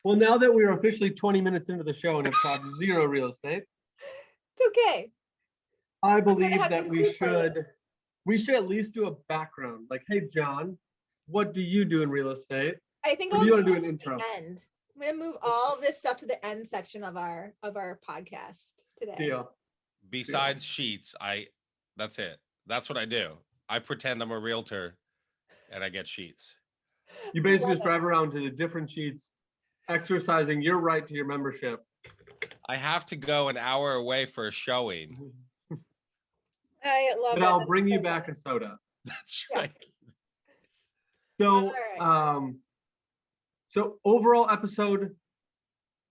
Well, now that we're officially 20 minutes into the show and have talked zero real estate, It's okay. I I'm gonna believe have to that include playlists. we should at least do a background. Like, hey John, what do you do in real estate? I think Or do I'll you do want to do it an at intro? the end. I'm gonna move all of this stuff to the end section of our podcast today. Deal. Besides sheets, that's it. That's what I do. I pretend I'm a realtor and I get sheets. You basically Love just it. drive around to the different sheets, exercising your right to your membership. I have to go an hour away for a showing. I love But it. I'll That's bring so you back funny. a soda. That's right. Yes. So, All so overall episode,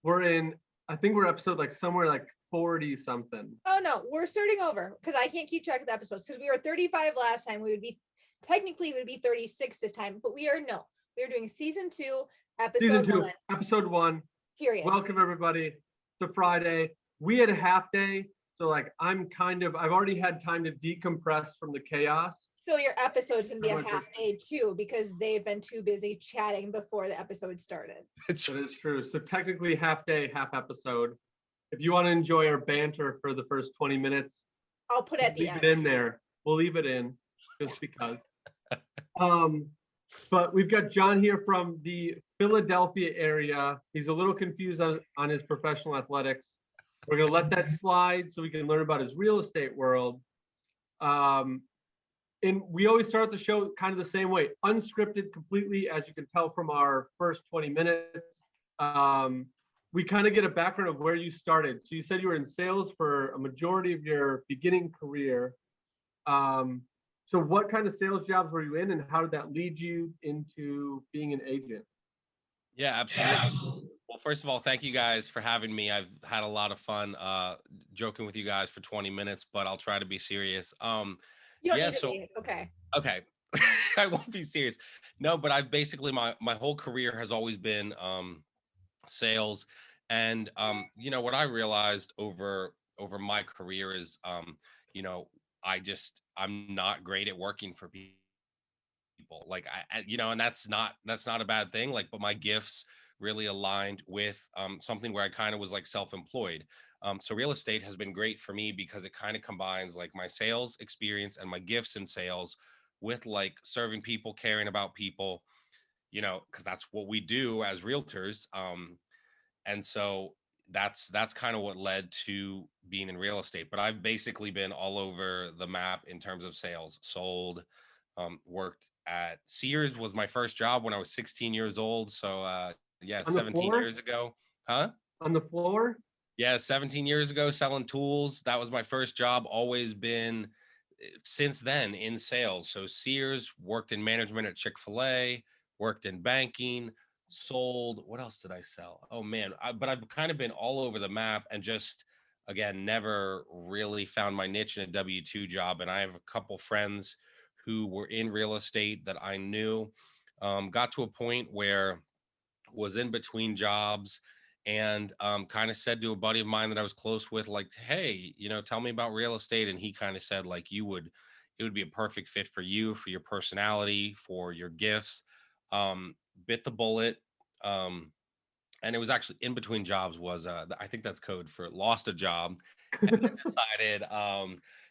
I think we're episode like somewhere like 40 something. Oh no, we're starting over because I can't keep track of the episodes because we were 35 last time. We would be 36 this time, but we are doing season 2, Season episode 2, 1. episode 1. Period. Welcome everybody. It's a Friday. We had a half day, so like I've already had time to decompress from the chaos. So your episode's gonna be I a went to- half day too because they've been too busy chatting before the episode started. It's That is true. So technically half day, half episode. If you want to enjoy our banter for the first 20 minutes, I'll put it at the leave end. it in there. We'll leave it in just because. But we've got John here from the Philadelphia area. He's a little confused on his professional athletics. We're going to let that slide so we can learn about his real estate world. And we always start the show kind of the same way, unscripted completely, as you can tell from our first 20 minutes. We kind of get a background of where you started. So you said you were in sales for a majority of your beginning career. So what kind of sales jobs were you in, and how did that lead you into being an agent? Yeah, absolutely. Well, first of all, thank you guys for having me. I've had a lot of fun joking with you guys for 20 minutes, but I'll try to be serious. You don't Yeah, need to so- be. Okay. Okay. I won't be serious. No, but I've basically my whole career has always been sales. And what I realized over my career is you know, I'm not great at working for people. Like and that's not a bad thing. Like, but my gifts really aligned with something where I kind of was like self-employed. So real estate has been great for me because it kind of combines like my sales experience and my gifts in sales with like serving people, caring about people, because that's what we do as realtors. And so that's kind of what led to being in real estate. But I've basically been all over the map in terms of sales. Sold, worked at Sears was my first job when I was 16 years old. So yeah, 17 years ago. Huh? On the floor? Yeah, 17 years ago, selling tools. That was my first job. Always been since then in sales. So Sears, worked in management at Chick-fil-A, worked in banking, sold. What else did I sell? Oh man, but I've kind of been all over the map and just, again, never really found my niche in a W-2 job. And I have a couple friends who were in real estate that I knew, got to a point where was in between jobs and kind of said to a buddy of mine that I was close with, like, hey, tell me about real estate. And he kind of said, like, it would be a perfect fit for you, for your personality, for your gifts. Bit the bullet. And it was actually in between jobs was, I think that's code for lost a job. And then decided,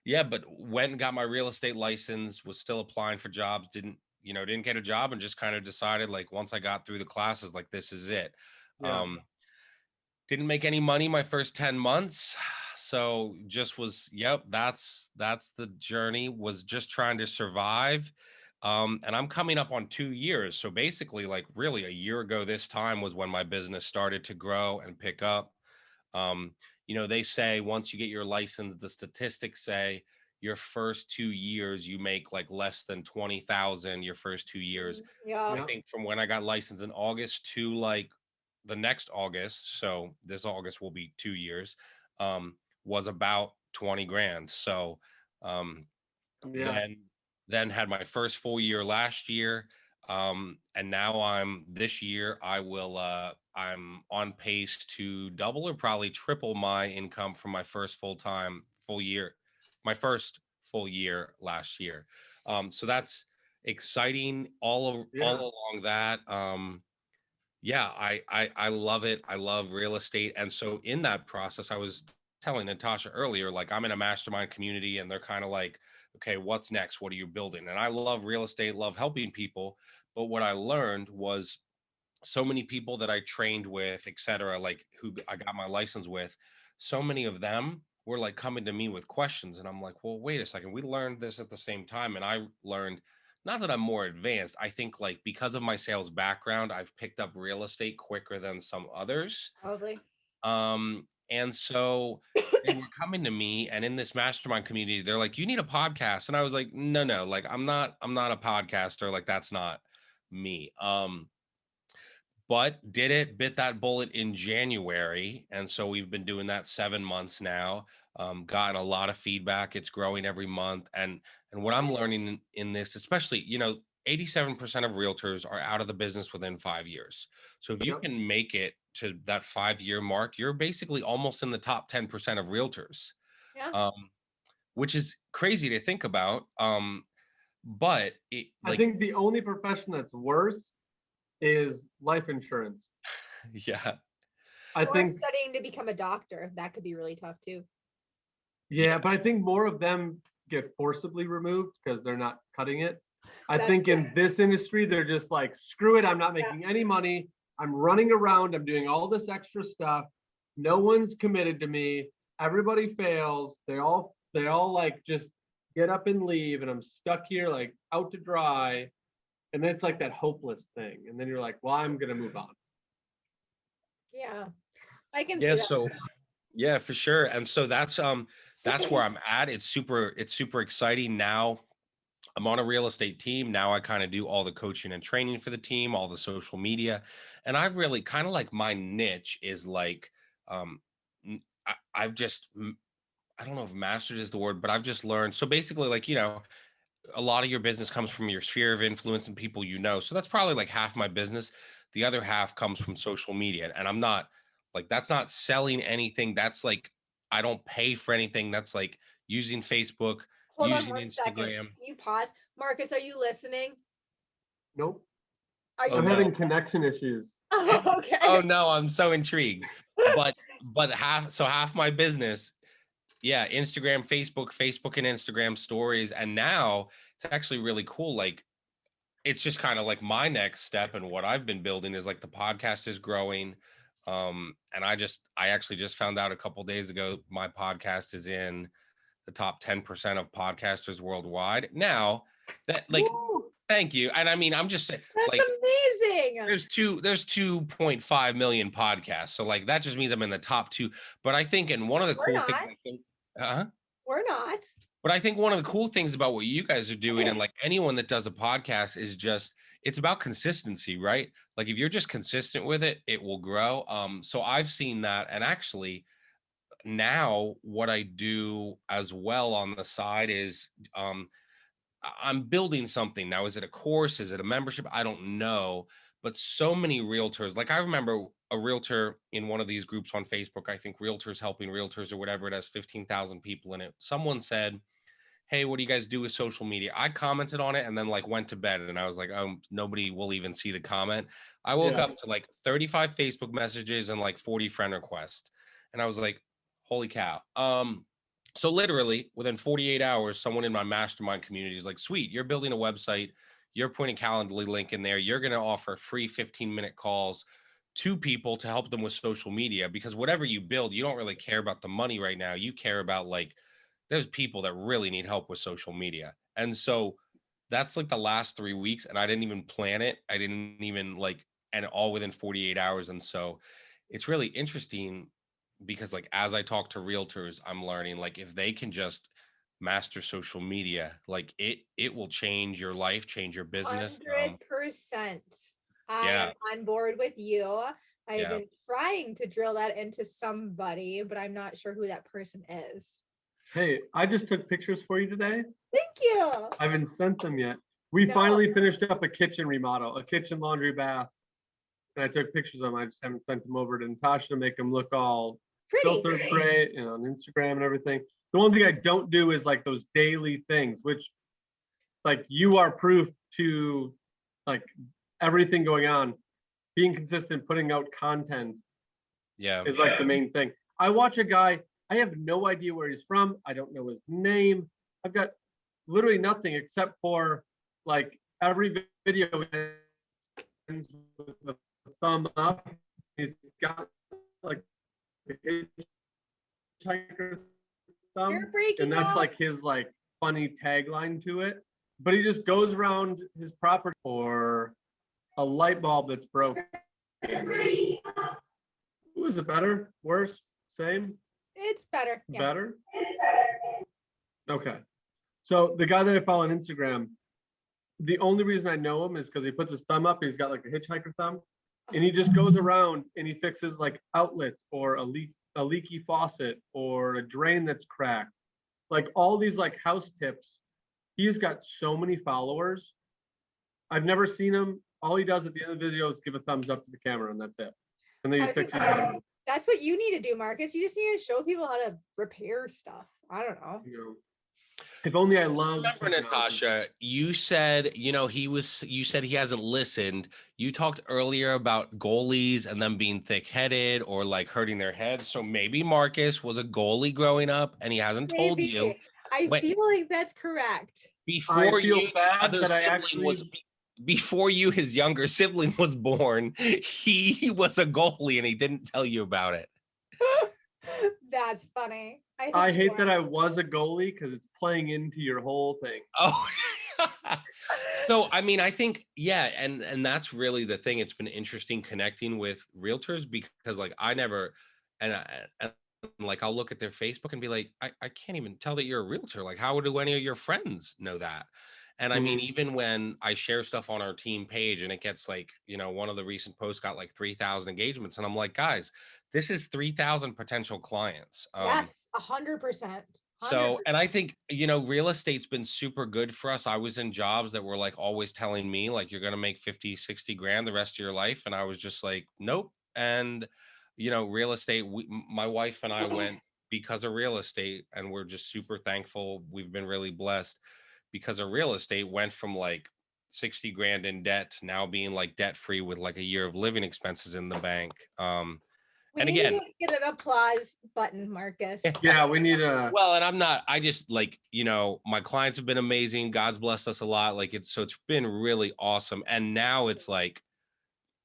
yeah, but went and got my real estate license, was still applying for jobs, didn't get a job, and just kind of decided, like, once I got through the classes, like, this is it. Yeah. Didn't make any money my first 10 months. So just was, yep, that's the journey, was just trying to survive. And I'm coming up on 2 years. So basically, like, really a year ago this time was when my business started to grow and pick up. They say once you get your license, the statistics say your first 2 years, you make like less than 20,000 your first 2 years. Yeah. I think from when I got licensed in August to like the next August, so this August will be 2 years, was about 20 grand. So Yeah. then had my first full year last year. And now this year I'm on pace to double or probably triple my income from my first my first full year last year. So that's exciting all along that. Yeah, I love it. I love real estate. And so in that process, I was telling Natasha earlier, like I'm in a mastermind community and they're kind of like, okay, what's next? What are you building? And I love real estate, love helping people. But what I learned was so many people that I trained with, et cetera, like who I got my license with, so many of them were like coming to me with questions. And I'm like, well, wait a second. We learned this at the same time. And I learned, not that I'm more advanced. I think like because of my sales background, I've picked up real estate quicker than some others. Probably. And so they were coming to me and in this mastermind community, they're like, you need a podcast. And I was like, no, like I'm not a podcaster. Like that's not me. But did it, bit that bullet in January. And so we've been doing that 7 months now. Gotten a lot of feedback. It's growing every month. And what I'm learning in this, especially, 87% of realtors are out of the business within 5 years. So if you Yep. can make it to that 5 year mark, you're basically almost in the top 10% of realtors, Yeah. which is crazy to think about. But I think the only profession that's worse is life insurance. yeah, I Or think, studying to become a doctor. That could be really tough too. yeah, but I think more of them get forcibly removed because they're not cutting it. I That's think in true. this industry, they're just like, screw it, I'm not Yeah. making any money. I'm running around, I'm doing all this extra stuff. No one's committed to me. Everybody fails. They all like just get up and leave, and I'm stuck here like out to dry. And then it's like that hopeless thing. And then you're like, well, I'm gonna move on. Yeah. I can yeah. see that. So yeah, for sure. And so that's where I'm at. It's super exciting now. I'm on a real estate team. Now I kind of do all the coaching and training for the team, all the social media. And I've really kind of like my niche is like I've just I don't know if mastered is the word, but I've just learned. So basically, like, a lot of your business comes from your sphere of influence and people you know. So that's probably like half my business. The other half comes from social media. And I'm not like, that's not selling anything. That's like, I don't pay for anything. That's like using Facebook, Hold on using 1 second. Instagram. Can you pause? Marcus, are you listening? Nope. Are Oh, you I'm no. having connection issues. Oh, okay. Oh, no, I'm so intrigued. But half my business, yeah, Instagram, Facebook and Instagram stories. And now it's actually really cool. Like, it's just kind of like my next step and what I've been building is like the podcast is growing. And I actually just found out a couple days ago, my podcast is in the top 10% of podcasters worldwide. Now that like, Woo! thank you. And I mean, I'm just saying That's like amazing. there's 2.5 million podcasts. So like, that just means I'm in the top two. But I think, and one of the We're cool things, not. I think, uh We're not. but I think one of the cool things about what you guys are doing, and like anyone that does a podcast, is just it's about consistency, right? Like if you're just consistent with it, it will grow. So I've seen that, and actually now what I do as well on the side is I'm building something now. Is it a course? Is it a membership? I don't know. But so many realtors, like I remember a realtor in one of these groups on Facebook, I think Realtors Helping Realtors or whatever, it has 15,000 people in it. Someone said, hey, what do you guys do with social media? I commented on it and then like went to bed and I was like, oh, nobody will even see the comment. I woke Yeah. up to like 35 Facebook messages and like 40 friend requests. And I was like, holy cow. So literally within 48 hours, someone in my mastermind community is like, sweet, you're building a website. You're putting a Calendly link in there. You're going to offer free 15-minute calls to people to help them with social media, because whatever you build, you don't really care about the money right now. You care about like, there's people that really need help with social media. And so that's like the last 3 weeks. And I didn't even plan it. I didn't even like, and all within 48 hours. And so it's really interesting because like, as I talk to realtors, I'm learning like if they can just master social media, like it will change your life, change your business. 100%. I Yeah. am on board with you. I've Yeah. been trying to drill that into somebody, but I'm not sure who that person is. Hey, I just took pictures for you today. Thank you. I haven't sent them yet. We No. finally finished up a kitchen remodel, a kitchen, laundry, bath. And I took pictures of them. I just haven't sent them over to Natasha to make them look all Pretty. filtered great, on Instagram and everything. The one thing I don't do is like those daily things, which like you are proof to like everything going on, being consistent, putting out content Yeah. is like the main thing. I watch a guy, I have no idea where he's from. I don't know his name. I've got literally nothing except for like every video ends with a thumb up. He's got like a hitchhiker thumb, You're breaking and that's up. like his like funny tagline to it. But he just goes around his property for a light bulb that's broken. Ooh, is it better? Worse? Same? It's better. Yeah. Better? Okay. So the guy that I follow on Instagram, the only reason I know him is because he puts his thumb up. He's got like a hitchhiker thumb, and he just goes around and he fixes like outlets or a leaky faucet or a drain that's cracked, like all these like house tips. He's got so many followers. I've never seen him. All he does at the end of the video is give a thumbs up to the camera, and that's it. And then he fixes it. That's what you need to do, Marcus. You just need to show people how to repair stuff. I don't know. You know, if only I loved. Remember, Natasha, you said, you said he hasn't listened. You talked earlier about goalies and them being thick-headed or like hurting their head. So maybe Marcus was a goalie growing up and he hasn't told you. I feel like that's correct. Before his younger sibling was born, he was a goalie and he didn't tell you about it. That's funny. I hate that I was a goalie because it's playing into your whole thing. Oh, so I mean, I think, yeah, and that's really the thing. It's been interesting connecting with realtors because like I never, and like I'll look at their Facebook and be like, I can't even tell that you're a realtor. Like, how do any of your friends know that? And I mean, even when I share stuff on our team page and it gets like, one of the recent posts got like 3,000 engagements. And I'm like, guys, this is 3,000 potential clients. Yes, 100%. So, and I think, real estate's been super good for us. I was in jobs that were like always telling me like, you're going to make 50, 60 grand the rest of your life. And I was just like, nope. And, real estate, my wife and I went because of real estate, and we're just super thankful. We've been really blessed because of real estate, went from like 60 grand in debt to now being like debt free with like a year of living expenses in the bank. And again, get an applause button, Marcus. Yeah, we need a. Well, and I just like, my clients have been amazing. God's blessed us a lot. Like it's been really awesome. And now it's like,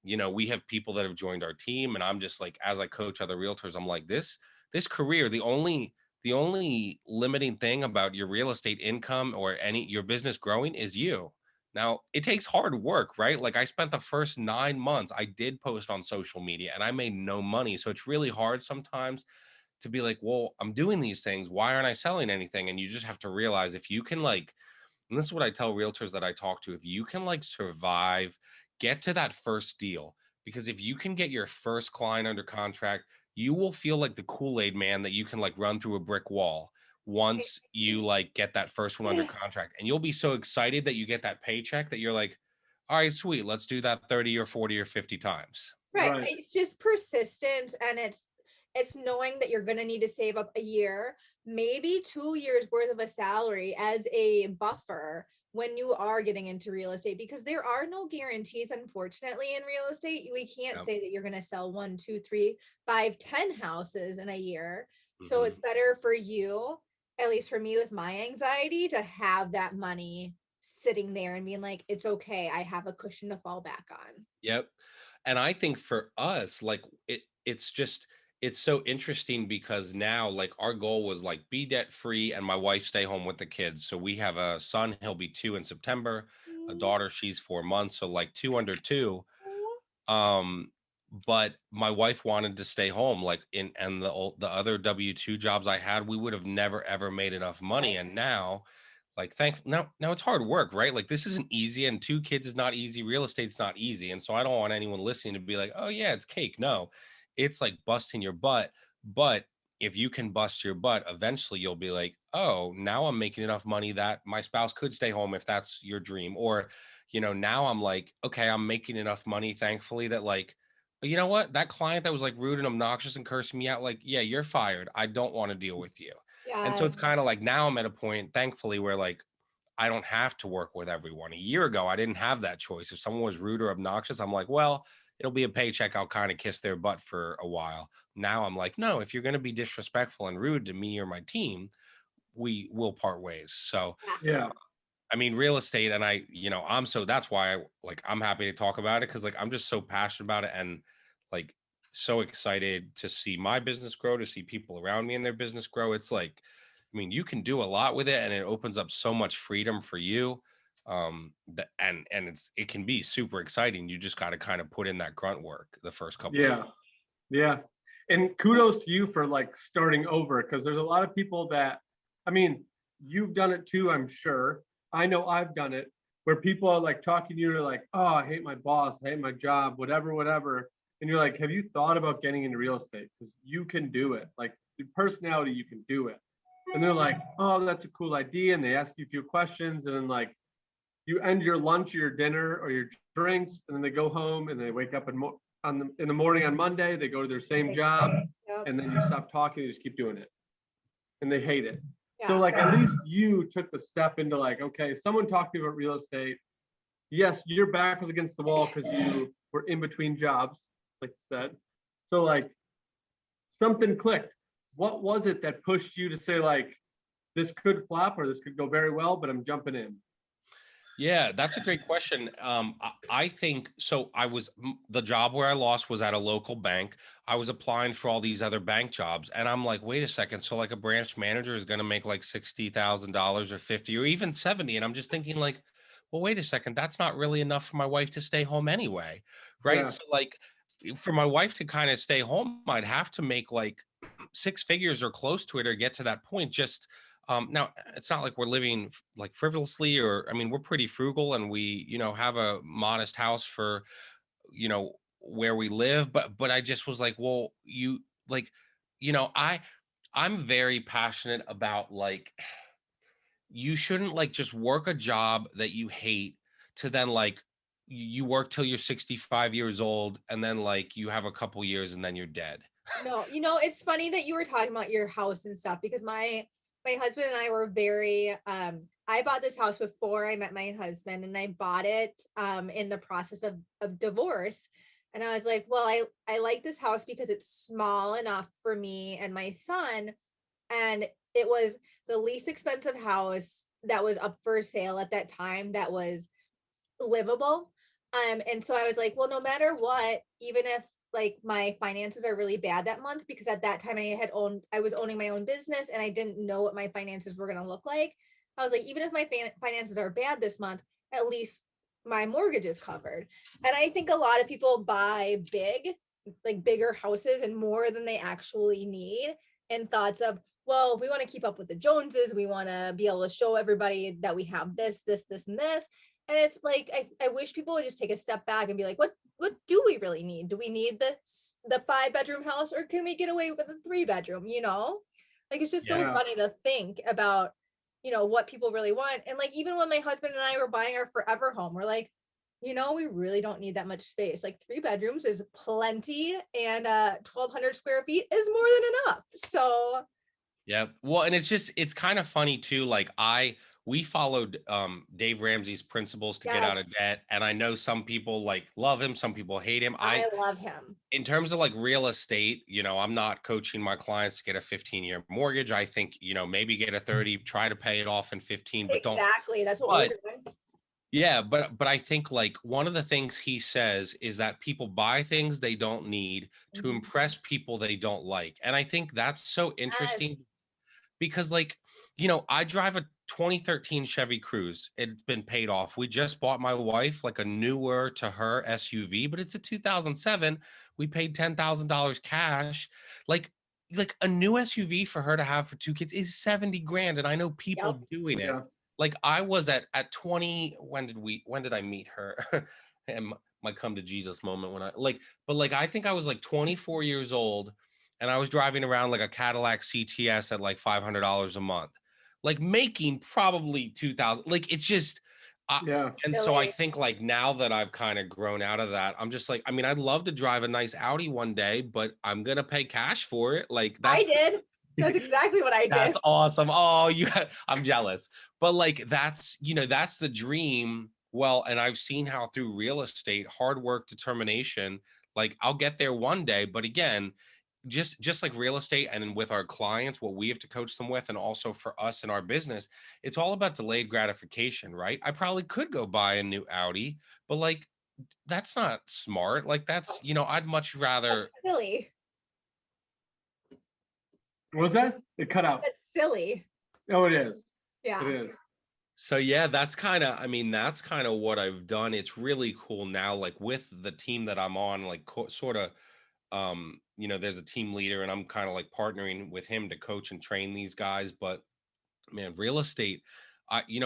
we have people that have joined our team, and I'm just like, as I coach other realtors, I'm like, this career, the only limiting thing about your real estate income or your business growing is you. Now, it takes hard work, right? Like I spent the first 9 months, I did post on social media and I made no money. So it's really hard sometimes to be like, well, I'm doing these things. Why aren't I selling anything? And you just have to realize if you can like, and this is what I tell realtors that I talk to, if you can like survive, get to that first deal, because if you can get your first client under contract, you will feel like the Kool-Aid man that you can like run through a brick wall once you like get that first one under contract. And you'll be so excited that you get that paycheck that you're like, all right, sweet, let's do that 30 or 40 or 50 times. Right. It's just persistence, and it's knowing that you're going to need to save up a year, maybe 2 years worth of a salary as a buffer when you are getting into real estate, because there are no guarantees, unfortunately, in real estate. We can't say that you're going to sell 1, 2, 3, 5, 10 houses in a year. So it's better for you, at least for me with my anxiety, to have that money sitting there and being like, it's okay, I have a cushion to fall back on. Yep. And I think for us, like it's so interesting because now like our goal was like be debt free and my wife stay home with the kids. So we have a son, he'll be 2 in September, a daughter, she's 4 months. So like 2 under 2. But my wife wanted to stay home, like and the other W-2 jobs I had, we would have never, ever made enough money. And now like now it's hard work, right? Like this isn't easy, and 2 kids is not easy. Real estate's not easy. And so I don't want anyone listening to be like, oh yeah, it's cake. No, it's like busting your butt. But if you can bust your butt, eventually you'll be like, oh, now I'm making enough money that my spouse could stay home if that's your dream. Or, now I'm like, okay, I'm making enough money, thankfully, that like, you know what, that client that was like rude and obnoxious and cursing me out, like, yeah, you're fired. I don't want to deal with you. And so it's kind of like now I'm at a point, thankfully, where like I don't have to work with everyone. A year ago, I didn't have that choice. If someone was rude or obnoxious, I'm like, well, it'll be a paycheck. I'll kind of kiss their butt for a while. Now I'm like, no, if you're going to be disrespectful and rude to me or my team, we will part ways. So, Yeah. I mean, real estate, and that's why I'm happy to talk about it, because like I'm just so passionate about it, and like so excited to see my business grow, to see people around me and their business grow. It's like, I mean, you can do a lot with it, and it opens up so much freedom for you. And it can be super exciting. You just got to kind of put in that grunt work the first couple of years. Yeah. And kudos to you for like starting over, because there's a lot of people that, I mean, you've done it too, I'm sure. I know I've done it, where people are like talking to you, like, oh, I hate my boss, I hate my job, whatever. And you're like, have you thought about getting into real estate? Because you can do it. Like, the personality, you can do it. And they're like, oh, that's a cool idea. And they ask you a few questions, and then like you end your lunch or your dinner or your drinks, and then they go home and they wake up in the morning on Monday, they go to their same job, and then you stop talking, you just keep doing it. And they hate it. So like, at least you took the step into like, okay, someone talked to you about real estate. Yes, your back was against the wall because you were in between jobs, like you said. So like, something clicked. What was it that pushed you to say like, this could flop or this could go very well, but I'm jumping in? Yeah, that's a great question. I think so. The job where I lost was at a local bank. I was applying for all these other bank jobs, and I'm like, wait a second. So like a branch manager is going to make like $60,000 or 50 or even 70, and I'm just thinking like, well, wait a second. That's not really enough for my wife to stay home anyway, right? Yeah. So like, for my wife to kind of stay home, I'd have to make like six figures or close to it or get to that point. Just now, it's not like we're living like frivolously, or I mean, we're pretty frugal, and we, have a modest house for, where we live. But I just was like, well, you like, I'm very passionate about like, you shouldn't like just work a job that you hate to then like you work till you're 65 years old, and then like you have a couple years and then you're dead. No, it's funny that you were talking about your house and stuff, because my husband and I were very I bought this house before I met my husband, and I bought it in the process of divorce. And I was like, well, I like this house because it's small enough for me and my son, and it was the least expensive house that was up for sale at that time that was livable. And so I was like, well, no matter what, even if like my finances are really bad that month, because at that time I was owning my own business and I didn't know what my finances were going to look like. I was like, even if my finances are bad this month, at least my mortgage is covered. And I think a lot of people buy bigger houses and more than they actually need, in thoughts of, well, we want to keep up with the Joneses. We want to be able to show everybody that we have this, and this. And it's like, I wish people would just take a step back and be like, what do we really need? Do we need the 5-bedroom house, or can we get away with a 3-bedroom? Like, it's just so funny to think about, what people really want. And like, even when my husband and I were buying our forever home, we're like, we really don't need that much space. Like 3 bedrooms is plenty, and 1,200 square feet is more than enough. So yeah. Well, and it's kind of funny too. Like we followed Dave Ramsey's principles to get out of debt. And I know some people like love him, some people hate him. I love him. In terms of like real estate, I'm not coaching my clients to get a 15-year mortgage. I think, maybe get a 30, try to pay it off in 15, but don't. Exactly. That's what we're doing. Yeah, but I think like one of the things he says is that people buy things they don't need to impress people they don't like. And I think that's so interesting because like, I drive a 2013 Chevy Cruze. It's been paid off. We just bought my wife like a newer to her SUV, but it's a 2007. We paid $10,000 cash. Like a new SUV for her to have for 2 kids is 70 grand. And I know people doing it. Like I was at 20, when did I meet her? And my come to Jesus moment but I think I was like 24 years old, and I was driving around like a Cadillac CTS at like $500 a month, like making probably 2,000. Like it's just, and so I think like now that I've kind of grown out of that, I'm just like, I mean, I'd love to drive a nice Audi one day, but I'm gonna pay cash for it. Like I did. That's exactly what I did. That's awesome. Oh, I'm jealous. But like, that's the dream. Well, and I've seen how through real estate, hard work, determination, Like I'll get there one day, but again, just like real estate and with our clients, what we have to coach them with, and also for us in our business, it's all about delayed gratification, right? I probably could go buy a new Audi, but like that's not smart. Like that's, I'd much That's rather. silly. What was that? It cut out. That's silly. Oh, it is. Yeah. It is. So yeah, that's kind of, that's kind of what I've done. It's really cool now, like with the team that I'm on, like sort of, there's a team leader and I'm kind of like partnering with him to coach and train these guys. But man, real estate,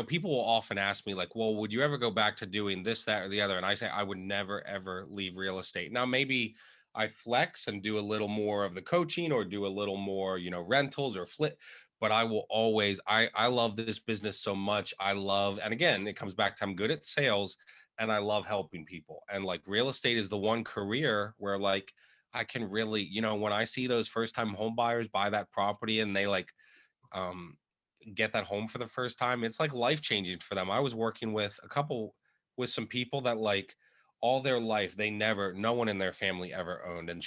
people will often ask me like, well, would you ever go back to doing this, that, or the other? And I say, I would never, ever leave real estate. Now, maybe I flex and do a little more of the coaching or do a little more, rentals or flip, but I will always, I love this business so much. And again, it comes back to I'm good at sales and I love helping people. And like real estate is the one career where like, I can really, when I see those first time home buyers buy that property and they like, um, get that home for the first time, it's like life changing for them. I was working with some people that like all their life no one in their family ever owned, and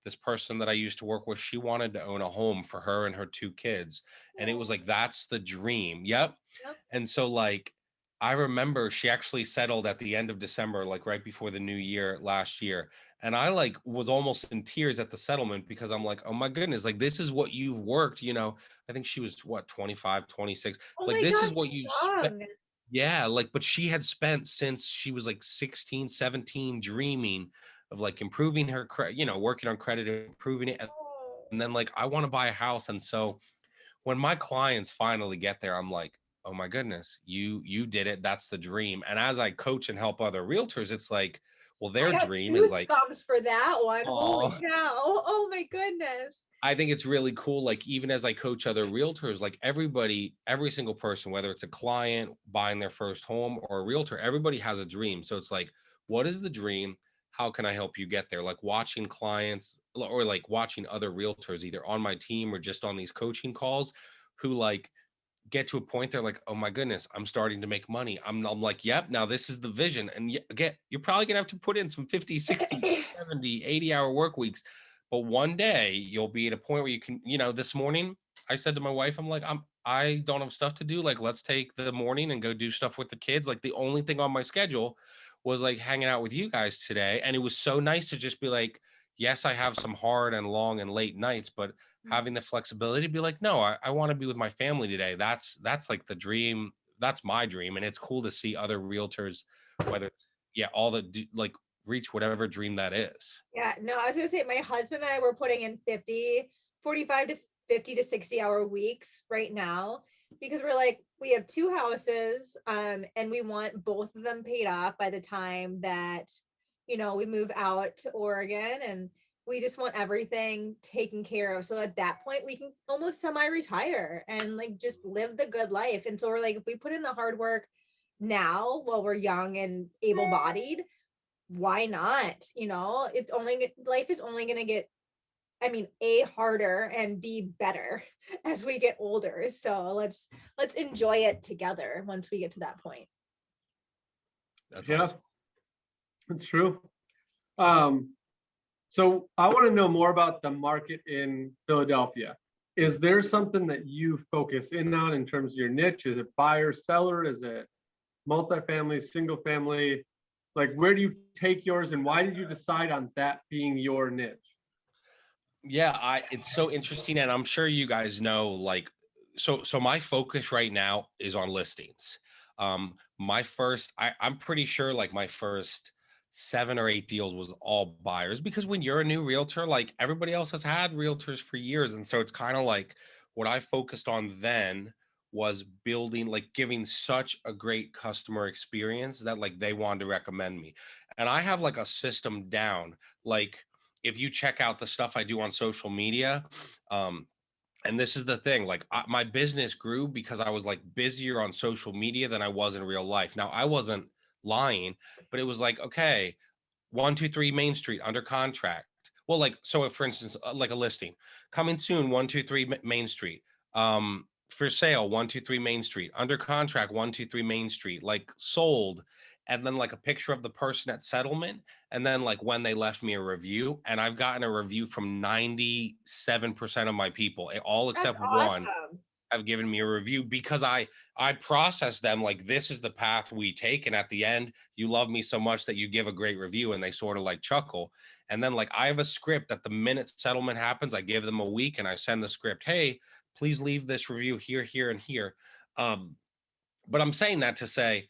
this person that I used to work with, she wanted to own a home for her and her two kids, and it was like that's the dream. Yep. Yep. And so like I remember she actually settled at the end of December, like right before the new year last year. And I like was almost in tears at the settlement because I'm like, oh my goodness, like this is what you've worked, I think she was what, 25, 26. Oh Like my this gosh, is what you spent. young. Yeah, like, but she had spent since she was like 16, 17, dreaming of like improving her credit, working on credit, improving it. Oh. And then like, I want to buy a house. And so when my clients finally get there, I'm like, oh my goodness, you did it. That's the dream. And as I coach and help other realtors, it's like, well, I their got dream is like, goosebumps for that one. Holy oh, cow. Oh my goodness. I think it's really cool. Like, even as I coach other realtors, like every single person, whether it's a client buying their first home or a realtor, everybody has a dream. So it's like, what is the dream? How can I help you get there? Like watching clients or like watching other realtors, either on my team or just on these coaching calls, who like get to a point they're like, oh my goodness, I'm starting to make money. I'm like, yep, now this is the vision. And again, you're probably gonna have to put in some 50, 60, 70, 80-hour work weeks. But one day you'll be at a point where you can, this morning I said to my wife, I'm like, I don't have stuff to do. Like, let's take the morning and go do stuff with the kids. Like the only thing on my schedule was like hanging out with you guys today. And it was so nice to just be like, yes, I have some hard and long and late nights, but having the flexibility to be like, no, I want to be with my family today. That's like the dream. That's my dream. And it's cool to see other realtors, whether it's, yeah, all the like reach whatever dream that is. Yeah, no, I was gonna say my husband and I were putting in 45 to 50 to 60-hour weeks right now because we're like, we have two houses, and we want both of them paid off by the time that, we move out to Oregon, and we just want everything taken care of. So at that point we can almost semi-retire and like just live the good life. And so we're like, if we put in the hard work now while we're young and able-bodied, why not? Life is only going to get, A, harder, and B, better as we get older. So let's enjoy it together once we get to that point. That's Yeah, awesome. it's true. So I want to know more about the market in Philadelphia. Is there something that you focus in on in terms of your niche? Is it buyer, seller? Is it multifamily, single family? Like, where do you take yours, and why did you decide on that being your niche? Yeah, it's so interesting. And I'm sure you guys know, like, so my focus right now is on listings. I'm pretty sure like my first 7 or 8 deals was all buyers, because when you're a new realtor, like everybody else has had realtors for years. And so it's kind of like what I focused on then was building, like giving such a great customer experience that like they wanted to recommend me. And I have like a system down, like if you check out the stuff I do on social media, um, and this is the thing, like my business grew because I was like busier on social media than I was in real life. Now I wasn't lying, but it was like, okay, 123 Main Street under contract. Well, like, so if, for instance, like a listing coming soon, 123 Main Street, for sale, 123 Main Street, under contract, 123 Main Street, like sold. and then like a picture of the person at settlement, and then like when they left me a review. And I've gotten a review from 97% of my people, all That's except one awesome. have given me a review, because I process them like this is the path we take, and at the end you love me so much that you give a great review, and they sort of like chuckle. And then like I have a script that the minute settlement happens, I give them a week and I send the script, hey, please leave this review here, here, and here. But I'm saying that to say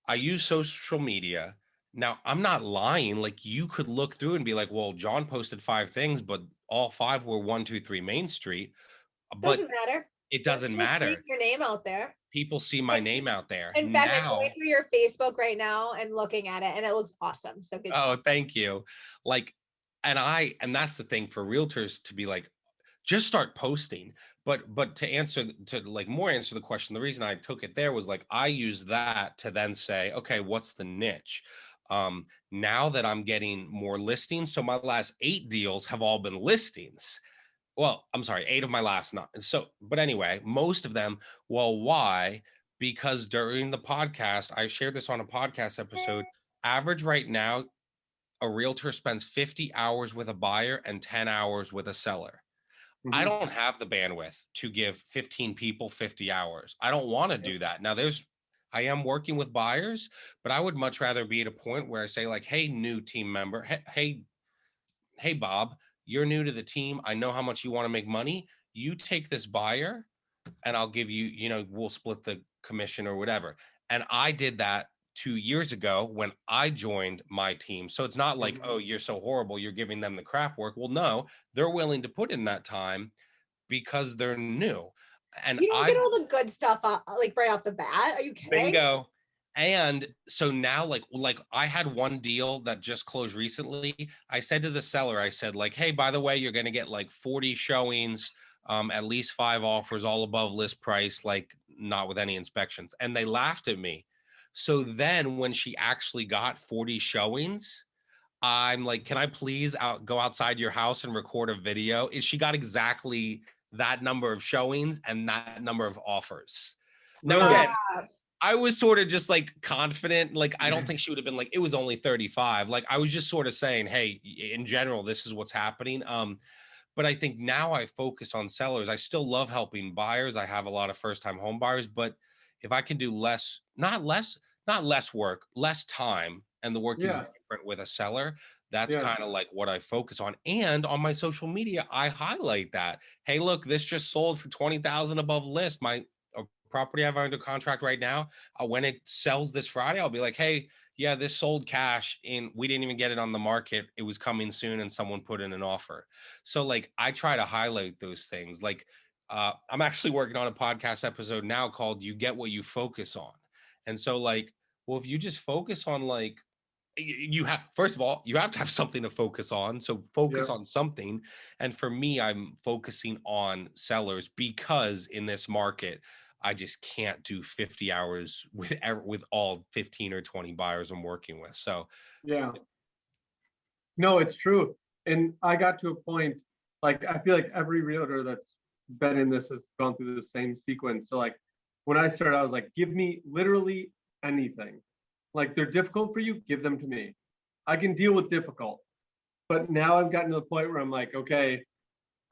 I use social media. Now, I'm not lying. Like you could look through and be like, well, John posted 5 things, but all 5 were 123 Main Street. But Doesn't matter. it They're doesn't still seeing matter. your name out there. People see my name out there In fact, I'm going now. through your Facebook right now and looking at it, and it looks awesome. So good. Oh, thank you. Like, and that's the thing for realtors to be like, just start posting. But to answer answer the question, the reason I took it there was like I use that to then say, okay, what's the niche? Now that I'm getting more listings, so my last 8 deals have all been listings. Well, I'm sorry, 8 of my last 9. So, but anyway, most of them. Well, why? Because during the podcast, I shared this on a podcast episode. Average right now, a realtor spends 50 hours with a buyer and 10 hours with a seller. I don't have the bandwidth to give 15 people 50 hours. I don't want to do that. Now I am working with buyers, but I would much rather be at a point where I say like, hey, new team member, hey, Bob, you're new to the team. I know how much you want to make money. You take this buyer and I'll give you, we'll split the commission or whatever. And I did that 2 years ago when I joined my team. So it's not like, oh, you're so horrible, you're giving them the crap work. Well, no, they're willing to put in that time because they're new. And You don't get all the good stuff like right off the bat. Are you kidding? bingo. And so now like I had one deal that just closed recently. I said to the seller, I said like, hey, by the way, you're going to get like 40 showings, at least 5 offers, all above list price, like not with any inspections. And they laughed at me. So then when she actually got 40 showings, I'm like, can I please go outside your house and record a video? She got exactly that number of showings and that number of offers. Now, again, I was sort of just like confident. Like, I don't think she would have been like, it was only 35. Like, I was just sort of saying, hey, in general, this is what's happening. But I think now I focus on sellers. I still love helping buyers. I have a lot of first-time home buyers, but if I can do not less work, less time, and the work is different with a seller, that's kind of like what I focus on. And on my social media, I highlight that. Hey, look, this just sold for 20,000 above list. My property I have under contract right now. When it sells this Friday, I'll be like, hey, yeah, this sold cash and we didn't even get it on the market. It was coming soon and someone put in an offer. So like, I try to highlight those things. Like, I'm actually working on a podcast episode now called You Get What You Focus On. And so like, well, if you just focus on like, you have, first of all, you have to have something to focus on. So focus on something. And for me, I'm focusing on sellers because in this market, I just can't do 50 hours with all 15 or 20 buyers I'm working with. So yeah, no, it's true. And I got to a point, like, I feel like every realtor that's been in this has gone through the same sequence. So like when I started, I was like, give me literally anything. Like they're difficult for you, give them to me. I can deal with difficult. But now I've gotten to the point where I'm like, okay,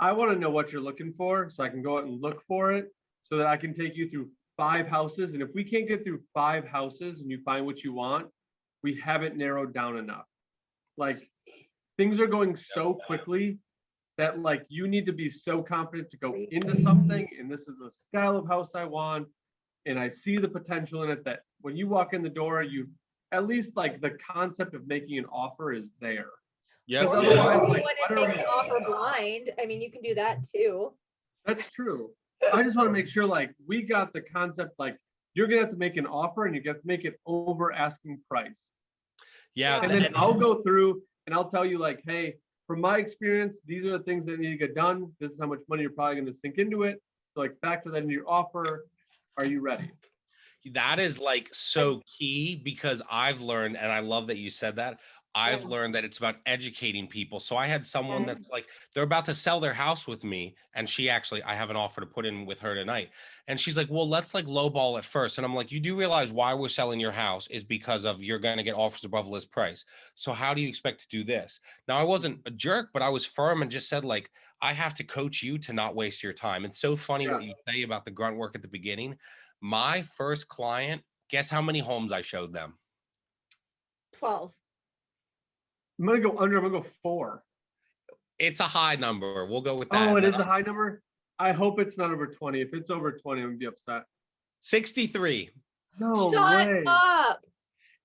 I want to know what you're looking for so I can go out and look for it so that I can take you through 5 houses. And if we can't get through 5 houses and you find what you want, we haven't narrowed down enough. Like things are going so quickly that like you need to be so confident to go into something. And this is the style of house I want. And I see the potential in it that when you walk in the door, you at least like the concept of making an offer is there. yeah, Or otherwise, you like, want to make an offer blind. I mean, you can do that too. that's true. I just want to make sure like we got the concept, like you're gonna have to make an offer and you have to make it over asking price. yeah. And then I'll go through and I'll tell you like, hey, from my experience, these are the things that need to get done. This is how much money you're probably going to sink into it. So like factor that into your offer. Are you ready? That is like so key because I've learned, and I love that you said that. I've Yeah. learned that it's about educating people. So I had someone Yes. that's like, they're about to sell their house with me. And I have an offer to put in with her tonight. And she's like, well, let's like lowball it first. And I'm like, you do realize why we're selling your house is because of you're going to get offers above list price. So how do you expect to do this? Now, I wasn't a jerk, but I was firm and just said, like, I have to coach you to not waste your time. It's so funny Yeah. what you say about the grunt work at the beginning. My first client, guess how many homes I showed them? 12. I'm gonna go under. I'm gonna go 4. It's a high number. We'll go with that. Oh, And it then is a high number. I hope it's not over 20. If it's over 20, I'm gonna be upset. 63. No Shut way. up.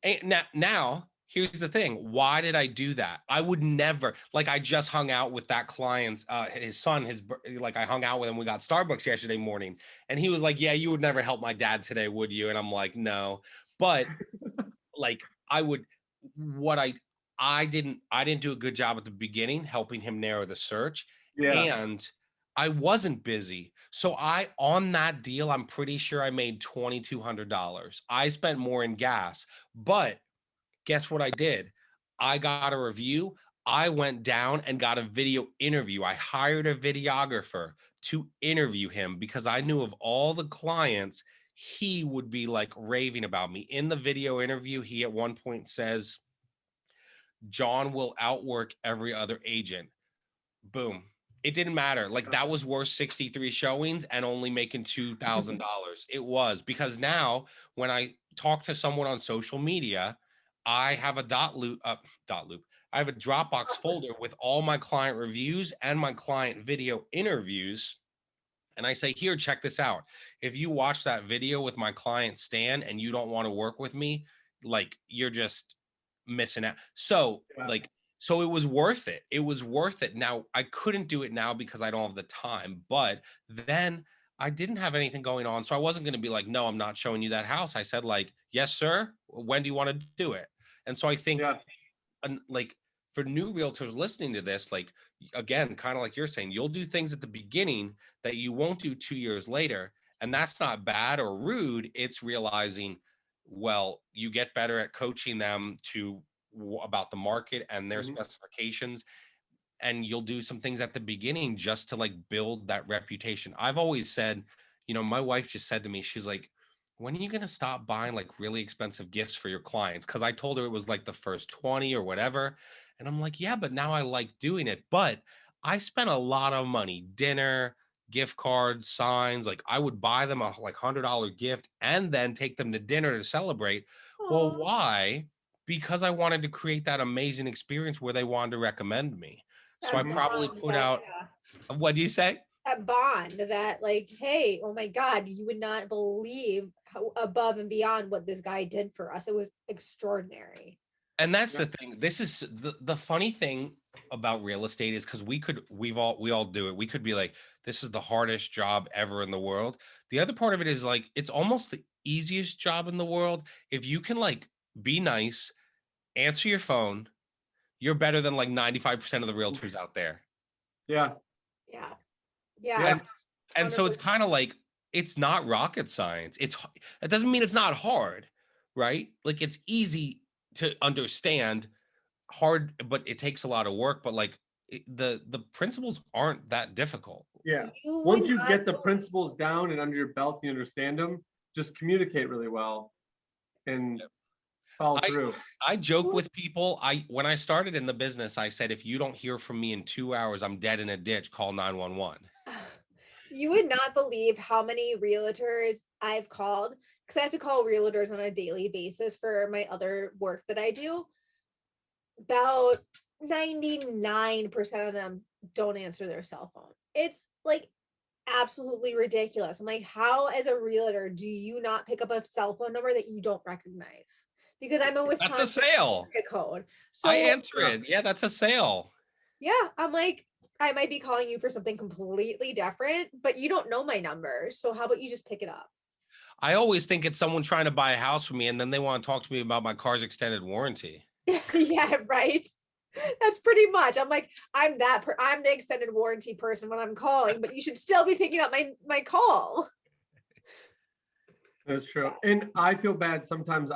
And now, here's the thing. Why did I do that? I would never, like, I just hung out with that client's, his son, like, I hung out with him. We got Starbucks yesterday morning. And he was like, yeah, you would never help my dad today, would you? And I'm like, no. But, like, I would, what I didn't do a good job at the beginning helping him narrow the search. Yeah. And I wasn't busy. So on that deal, I'm pretty sure I made $2,200. I spent more in gas, but guess what I did? I got a review. I went down and got a video interview. I hired a videographer to interview him because I knew of all the clients, he would be like raving about me. In the video interview, he at one point says, John will outwork every other agent. Boom. It didn't matter. Like that was worth 63 showings and only making $2,000. It was because now when I talk to someone on social media, I have a dot loop. I have a Dropbox folder with all my client reviews and my client video interviews. And I say, here, check this out. If you watch that video with my client Stan and you don't want to work with me, like you're just missing out. So Yeah. so it was worth it. It was worth it. Now I couldn't do it now because I don't have the time, but then I didn't have anything going on. So I wasn't going to be like, no, I'm not showing you that house. I said like, yes, sir. When do you want to do it? And so I think Yeah. like for new realtors listening to this, like again, kind of like you're saying, you'll do things at the beginning that you won't do 2 years later. And that's not bad or rude. It's realizing, well, you get better at coaching them about the market and their Mhm. specifications. And you'll do some things at the beginning just to like build that reputation. I've always said, my wife just said to me, she's like, when are you going to stop buying like really expensive gifts for your clients? Because I told her it was like the first 20 or whatever. And I'm like, yeah, but now I like doing it. But I spent a lot of money, dinner, gift cards, signs. Like I would buy them a like $100 gift and then take them to dinner to celebrate. Well, Aw. why? Because I wanted to create that amazing experience where they wanted to recommend me. So I That Mhm. probably bond, put out, what do you say? that bond that like, hey, oh my God, you would not believe how above and beyond what this guy did for us. It was extraordinary. And that's Yeah. the thing. This is the funny thing about real estate is because we all do it. We could be like, this is the hardest job ever in the world. The other part of it is like, it's almost the easiest job in the world. If you can like be nice, answer your phone, you're better than like 95% of the realtors out there. Yeah. Yeah. Yeah. Yeah. And so it's kind of like, it's not rocket science. It doesn't mean it's not hard, right? Like it's easy to understand, hard, but it takes a lot of work. But like the principles aren't that difficult. Yeah. You would Once you not get the believe- principles down and under your belt, you understand them, just communicate really well and follow I through. I joke with people. When I started in the business, I said, if you don't hear from me in 2 hours, I'm dead in a ditch. Call 911. You would not believe how many realtors I've called because I have to call realtors on a daily basis for my other work that I do. About 99% of them don't answer their cell phone. It's like absolutely ridiculous. I'm like, how as a realtor do you not pick up a cell phone number that you don't recognize? Because I'm a That's a Wisconsin sale. area code. So I answer it. Yeah, that's a sale. yeah, I'm like, I might be calling you for something completely different, but you don't know my number. So how about you just pick it up? I always think it's someone trying to buy a house from me, and then they want to talk to me about my car's extended warranty. Yeah, right. That's pretty much. I'm like, I'm the extended warranty person when I'm calling, but you should still be picking up my call. That's true. And I feel bad sometimes.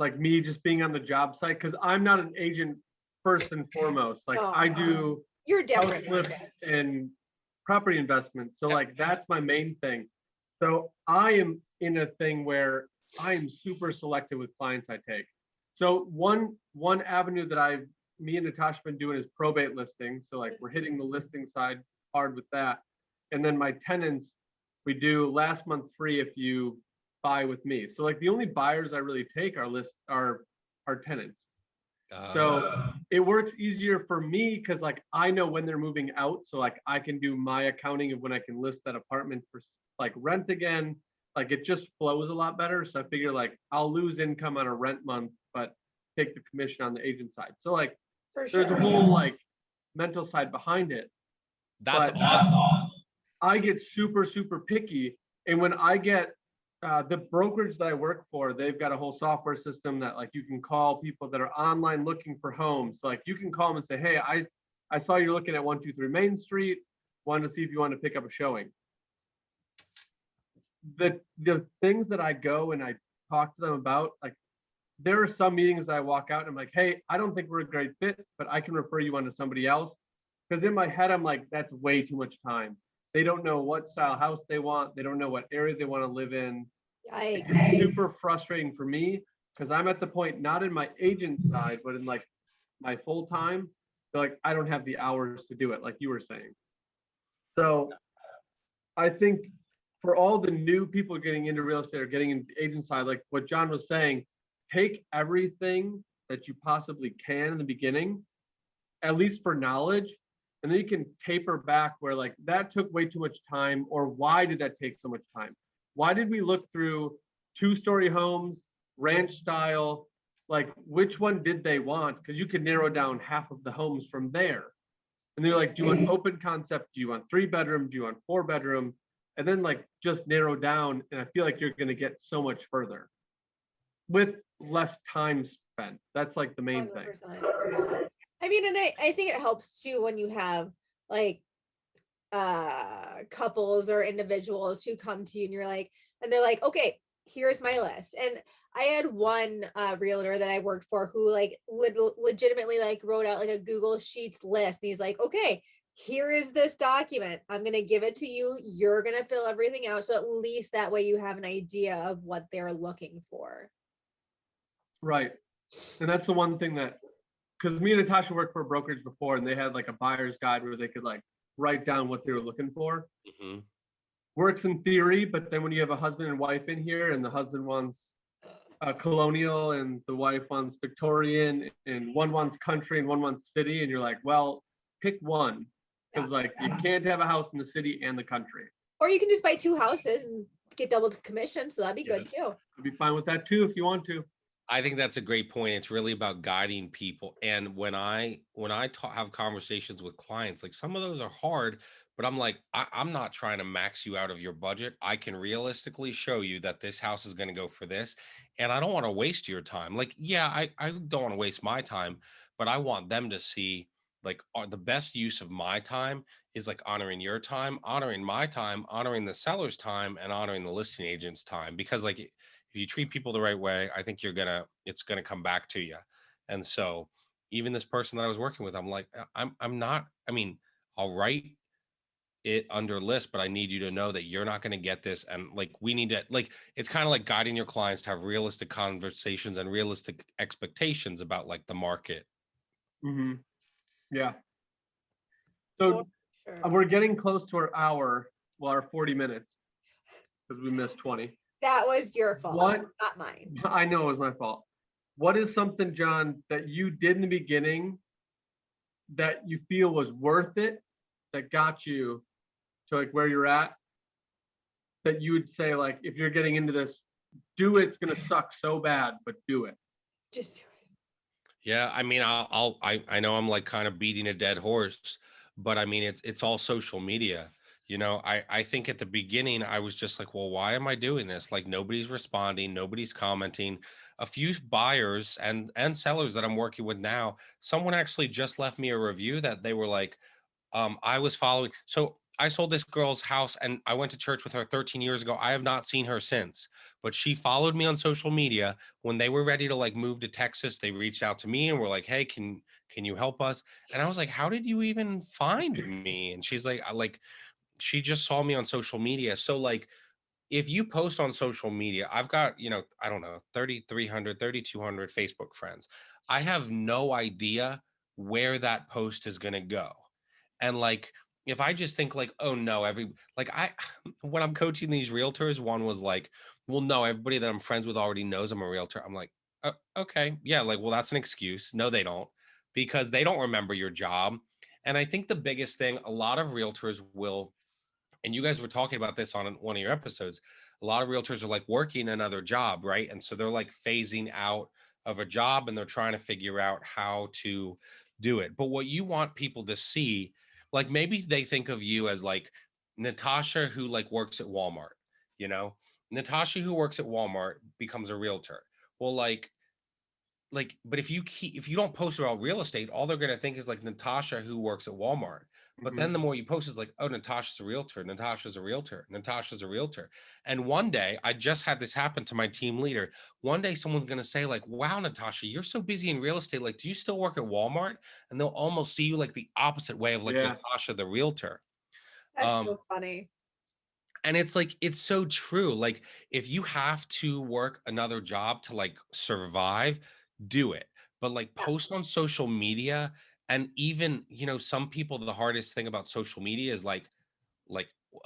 like me just being on the job site, because I'm not an agent first and foremost. Like No, I do you're house different. flips and property investments. So like that's my main thing. So I am in a thing where I am super selective with clients I take. So one avenue that me and Natasha been doing is probate listings. So like we're hitting the listing side hard with that. And then my tenants, we do last month free if you buy with me. So like the only buyers I really take are tenants. So it works easier for me because like I know when they're moving out. So like I can do my accounting of when I can list that apartment for like rent again. Like it just flows a lot better. So I figure like I'll lose income on a rent month, but take the commission on the agent side. So like For there's a sure. whole like mental side behind it. That's But awesome. I get super, super picky. And when I get the brokerage that I work for, they've got a whole software system that like you can call people that are online looking for homes. So like you can call them and say, hey, I saw you're looking at 123 Main Street. Wanted to see if you want to pick up a showing. The things that I go and I talk to them about, like there are some meetings that I walk out and I'm like, hey, I don't think we're a great fit, but I can refer you on to somebody else. Because in my head, I'm like, that's way too much time. They don't know what style house they want. They don't know what area they want to live in. It's super frustrating for me because I'm at the point, not in my agent side, but in like my full time. Like I don't have the hours to do it, like you were saying. So I think for all the new people getting into real estate or getting into the agent side, like what John was saying, take everything that you possibly can in the beginning, at least for knowledge, and then you can taper back where like that took way too much time, or why did that take so much time? Why did we look through 2-story homes, ranch style, like which one did they want? Because you could narrow down half of the homes from there. And they're like, do you want open concept? Do you want 3-bedroom? Do you want 4-bedroom? And then like just narrow down. And I feel like you're going to get so much further with less time spent. That's like the main 100%. thing. I mean, and I think it helps too when you have like couples or individuals who come to you and you're like, and they're like, okay, here's my list. And I had one realtor that I worked for who like legitimately like wrote out like a Google Sheets list. And he's like, okay, here is this document. I'm going to give it to you. You're going to fill everything out. So at least that way you have an idea of what they're looking for. Right. And that's the one thing that, because me and Natasha worked for a brokerage before and they had like a buyer's guide where they could like write down what they were looking for. Mm-hmm. Works in theory, but then when you have a husband and wife in here and the husband wants colonial and the wife wants Victorian and one wants country and one wants city, and you're like, well, pick one, because like you can't have a house in the city and the country. Or you can just buy 2 houses and get double commission, so that'd be good too. I'd be fine with that too if you want to. I think that's a great point. It's really about guiding people. And when I have conversations with clients, like some of those are hard, but I'm like, I'm not trying to max you out of your budget. I can realistically show you that this house is going to go for this. And I don't want to waste your time. Like, yeah, I don't want to waste my time, but I want them to see like the best use of my time is like honoring your time, honoring my time, honoring the seller's time, and honoring the listing agent's time. Because like, if you treat people the right way, I think it's gonna come back to you. And so even this person that I was working with, I'm like, I'm not, I mean, I'll write it under list, but I need you to know that you're not going to get this. And like, we need to like, it's kind of like guiding your clients to have realistic conversations and realistic expectations about like the market. Mm-hmm. Yeah. So we're getting close to our hour, well, our 40 minutes, because we missed 20. That was your fault, not mine. I know it was my fault. What is something, John, that you did in the beginning that you feel was worth it, that got you to like where you're at, that you would say like, if you're getting into this, do it. It's gonna suck so bad, but do it. Just do it. Yeah, I mean, I know I'm like kind of beating a dead horse, but I mean, it's all social media. You know, I think at the beginning I was just like, well, why am I doing this? Like nobody's responding, nobody's commenting. A few buyers and sellers that I'm working with now, someone actually just left me a review that they were like, I was following. So I sold this girl's house and I went to church with her 13 years ago. I have not seen her since, but she followed me on social media. When they were ready to like move to Texas, they reached out to me and were like, "Hey, can you help us?" And I was like, "How did you even find me?" And she's like, she just saw me on social media. So like, if you post on social media, I've got, I don't know, 3,300, 3,200 Facebook friends. I have no idea where that post is going to go. And like, if I just think like, oh no, when I'm coaching these realtors, one was like, well, no, everybody that I'm friends with already knows I'm a realtor. I'm like, okay, yeah, like, well, that's an excuse. No, they don't, because they don't remember your job. And I think the biggest thing, a lot of realtors will, and you guys were talking about this on one of your episodes, a lot of realtors are like working another job, right? And so they're like phasing out of a job and they're trying to figure out how to do it. But what you want people to see, like maybe they think of you as like Natasha who like works at Walmart, you know? Natasha who works at Walmart becomes a realtor. Well, but if you don't post about real estate, all they're going to think is like Natasha who works at Walmart. But then the more you post is like, oh, Natasha's a realtor, Natasha's a realtor, Natasha's a realtor. And one day, I just had this happen to my team leader. One day someone's going to say like, wow, Natasha, you're so busy in real estate. Like, do you still work at Walmart? And they'll almost see you like the opposite way of like Yeah. Natasha, the realtor. That's Um, so funny. and it's like, it's so true. Like, if you have to work another job to like survive, do it. But like Yeah. post on social media. And even, some people, the hardest thing about social media is like,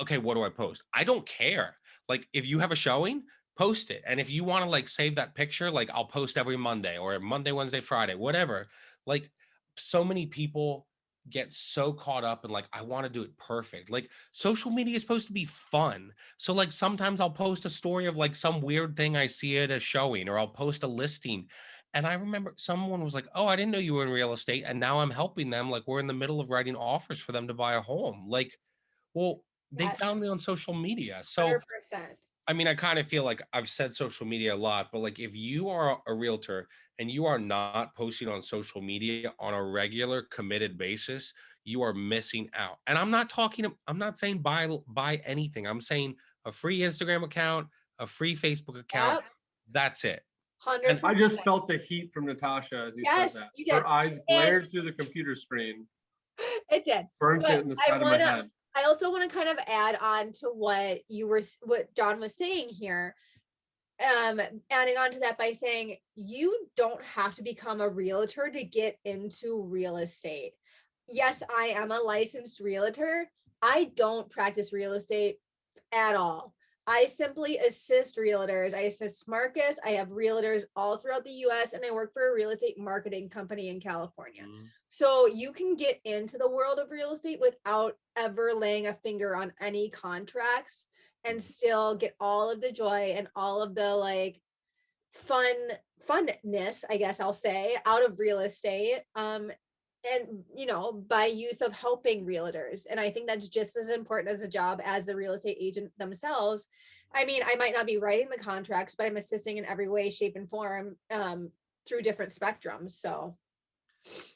okay, what do I post? I don't care. Like, if you have a showing, post it. And if you want to like save that picture, like I'll post every Monday or Monday, Wednesday, Friday, whatever. Like, so many people get so caught up in like, I want to do it perfect. Like, social media is supposed to be fun. So like sometimes I'll post a story of like some weird thing I see at a showing, or I'll post a listing. And I remember someone was like, oh, I didn't know you were in real estate. And now I'm helping them. Like, we're in the middle of writing offers for them to buy a home. Like, well, they Yes. found me on social media. So, 100%. I mean, I kind of feel like I've said social media a lot, but like if you are a realtor and you are not posting on social media on a regular committed basis, you are missing out. And I'm not saying buy anything. I'm saying a free Instagram account, a free Facebook account. Yep. That's it. And I 100%. just felt the heat from Natasha as you said that. Yes, you did. Her eyes And glared through the computer screen, it did. burnt it But in the side of my head. I also want to kind of add on to what John was saying here. Adding on to that by saying you don't have to become a realtor to get into real estate. Yes, I am a licensed realtor. I don't practice real estate at all. I simply assist realtors. I assist Marcus. I have realtors all throughout the US, and I work for a real estate marketing company in California. So you can get into the world of real estate without ever laying a finger on any contracts and still get all of the joy and all of the like funness, I guess I'll say, out of real estate. And by use of helping realtors. And I think that's just as important as a job as the real estate agent themselves. I mean, I might not be writing the contracts, but I'm assisting in every way, shape, and form through different spectrums. So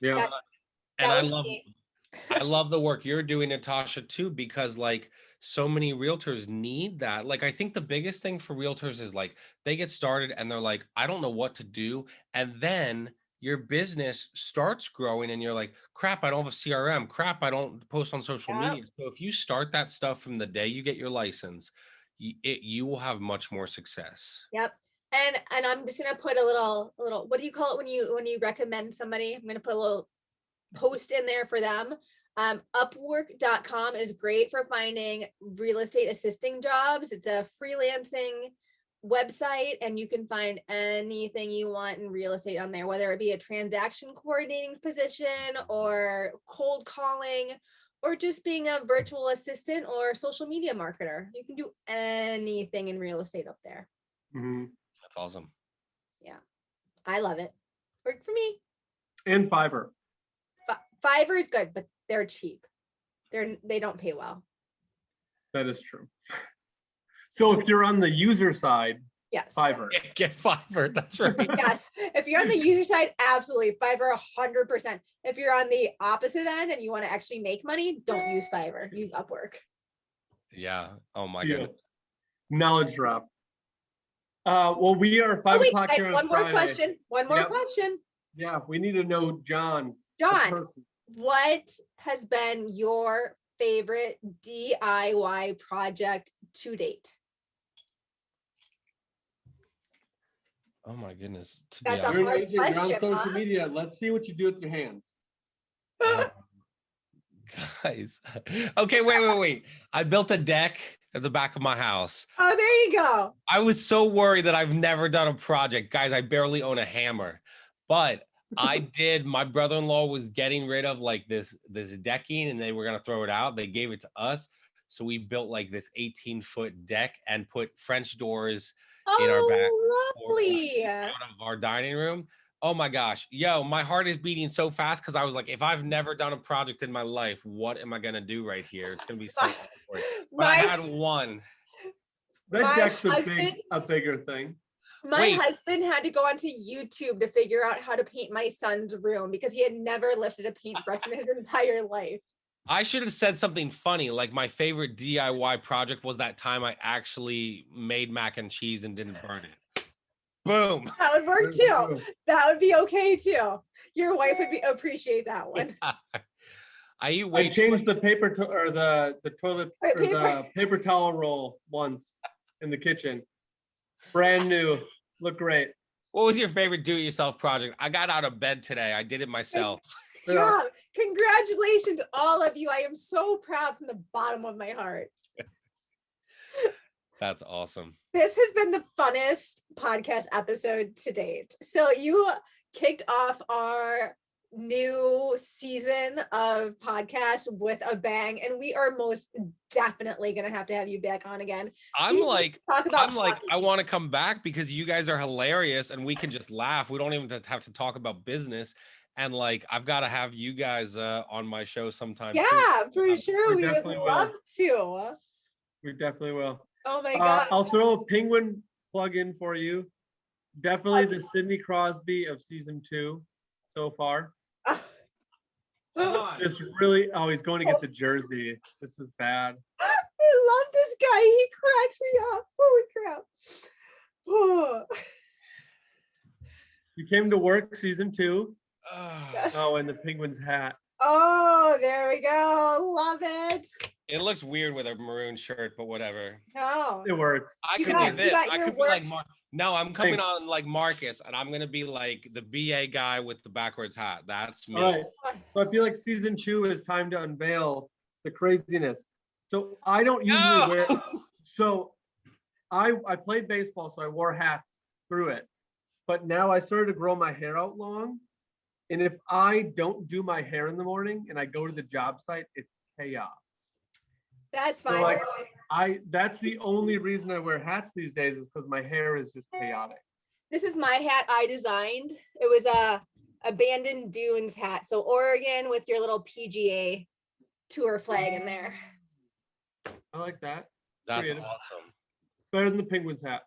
Yeah. and that I was love me. I love the work you're doing, Natasha, too, because like so many realtors need that. Like, I think the biggest thing for realtors is like they get started and they're like, I don't know what to do. And then your business starts growing and you're like, crap, I don't have a CRM. Crap, I don't post on social Yep. media. So if you start that stuff from the day you get your license, you will have much more success. Yep. And I'm just gonna put a little what do you call it when you recommend somebody? I'm gonna put a little post in there for them. Upwork.com is great for finding real estate assisting jobs. It's a freelancing website, and you can find anything you want in real estate on there, whether it be a transaction coordinating position or cold calling or just being a virtual assistant or social media marketer. You can do anything in real estate up there. That's awesome. Yeah, I love it. Worked for me. And Fiverr. Fiverr is good, but they're cheap. They don't pay well. That is true. So if you're on the user side, Yes. Fiverr. Get Fiverr. That's right. Yes. If you're on the user side, absolutely. Fiverr 100%. If you're on the opposite end and you want to actually make money, don't use Fiverr. Use Upwork. Yeah. Oh my Yeah. goodness. Knowledge drop. Well, we are 5 o'clock here on one more Friday. question. One more Yep. question. Yeah, we need to know John. the John, person. what has been your favorite DIY project to date? Oh my goodness. To That's be a honest, You're an hard agent, you're on question, social huh? media. Let's see what you do with your hands. guys. Okay, wait. I built a deck at the back of my house. Oh, there you go. I was so worried that I've never done a project. Guys, I barely own a hammer. But I did. My brother-in-law was getting rid of like this decking and they were gonna throw it out. They gave it to us. So we built like this 18-foot deck and put French doors in our back Oh, lovely. out of our dining room. Oh my gosh. Yo, my heart is beating so fast because I was like, if I've never done a project in my life, what am I gonna do right here? It's gonna be so awkward. But I had one. That My deck's husband- a bigger thing. My Wait. husband had to go onto YouTube to figure out how to paint my son's room because he had never lifted a paintbrush in his entire life. I should have said something funny. Like my favorite DIY project was that time I actually made mac and cheese and didn't burn it. Boom. That would work too. That would be okay too. Your wife would appreciate that one. I eat way I too changed much. the paper or the toilet Wait, or the paper towel roll once in the kitchen. Brand new. Look great. What was your favorite do-it-yourself project? I got out of bed today. I did it myself. Good job. Congratulations, all of you. I am so proud from the bottom of my heart. That's awesome. This has been the funnest podcast episode to date. So you kicked off our new season of podcast with a bang, and we are most definitely going to have you back on again. I'm Even like, talk about I want to come back because you guys are hilarious and we can just laugh. We don't even have to talk about business. And like, I've got to have you guys on my show sometime. Yeah, too. for sure. We would definitely love to. We definitely will. Oh my God. I'll throw a penguin plug in for you. Definitely the Sidney Crosby of season 2 so far. Just really, he's going to get the jersey. This is bad. I love this guy. He cracks me up. Holy crap. Oh. You came to work season 2. Yes. Oh, and the penguin's hat. Oh, there we go. Love it. It looks weird with a maroon shirt, but whatever. No. It works. I You could got- be you this. got I your could be work. like no, I'm coming Thanks. on like Marcus, and I'm gonna be like the BA guy with the backwards hat. That's me. All right. So I feel like season 2 is time to unveil the craziness. So I don't usually wear. So I played baseball, so I wore hats through it. But now I started to grow my hair out long. And if I don't do my hair in the morning and I go to the job site, it's chaos. That's So fine. like that's the only reason I wear hats these days is because my hair is just chaotic. This is my hat I designed. It was a abandoned dunes hat. So Oregon with your little PGA tour flag in there. I like that. That's Creative. awesome. Better than the penguin's hat.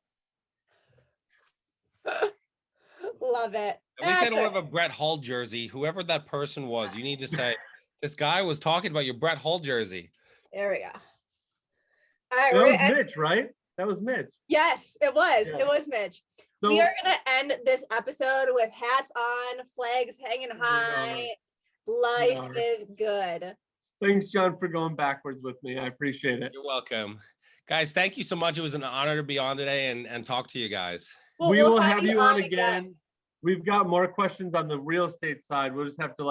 Love it. At least I don't have a Brett Hull jersey. Whoever that person was, you need to say, this guy was talking about your Brett Hull jersey. There we go. All right, That we're was gonna end- Mitch, right? That was Mitch. Yes, it was. Yeah. It was Mitch. So We are gonna end this episode with hats on, flags hanging high. Life are. is good. thanks, John, for going backwards with me. I appreciate it. You're welcome. Guys, thank you so much. It was an honor to be on today and talk to you guys. Well, We we'll will have you on again. We've got more questions on the real estate side. We'll just have to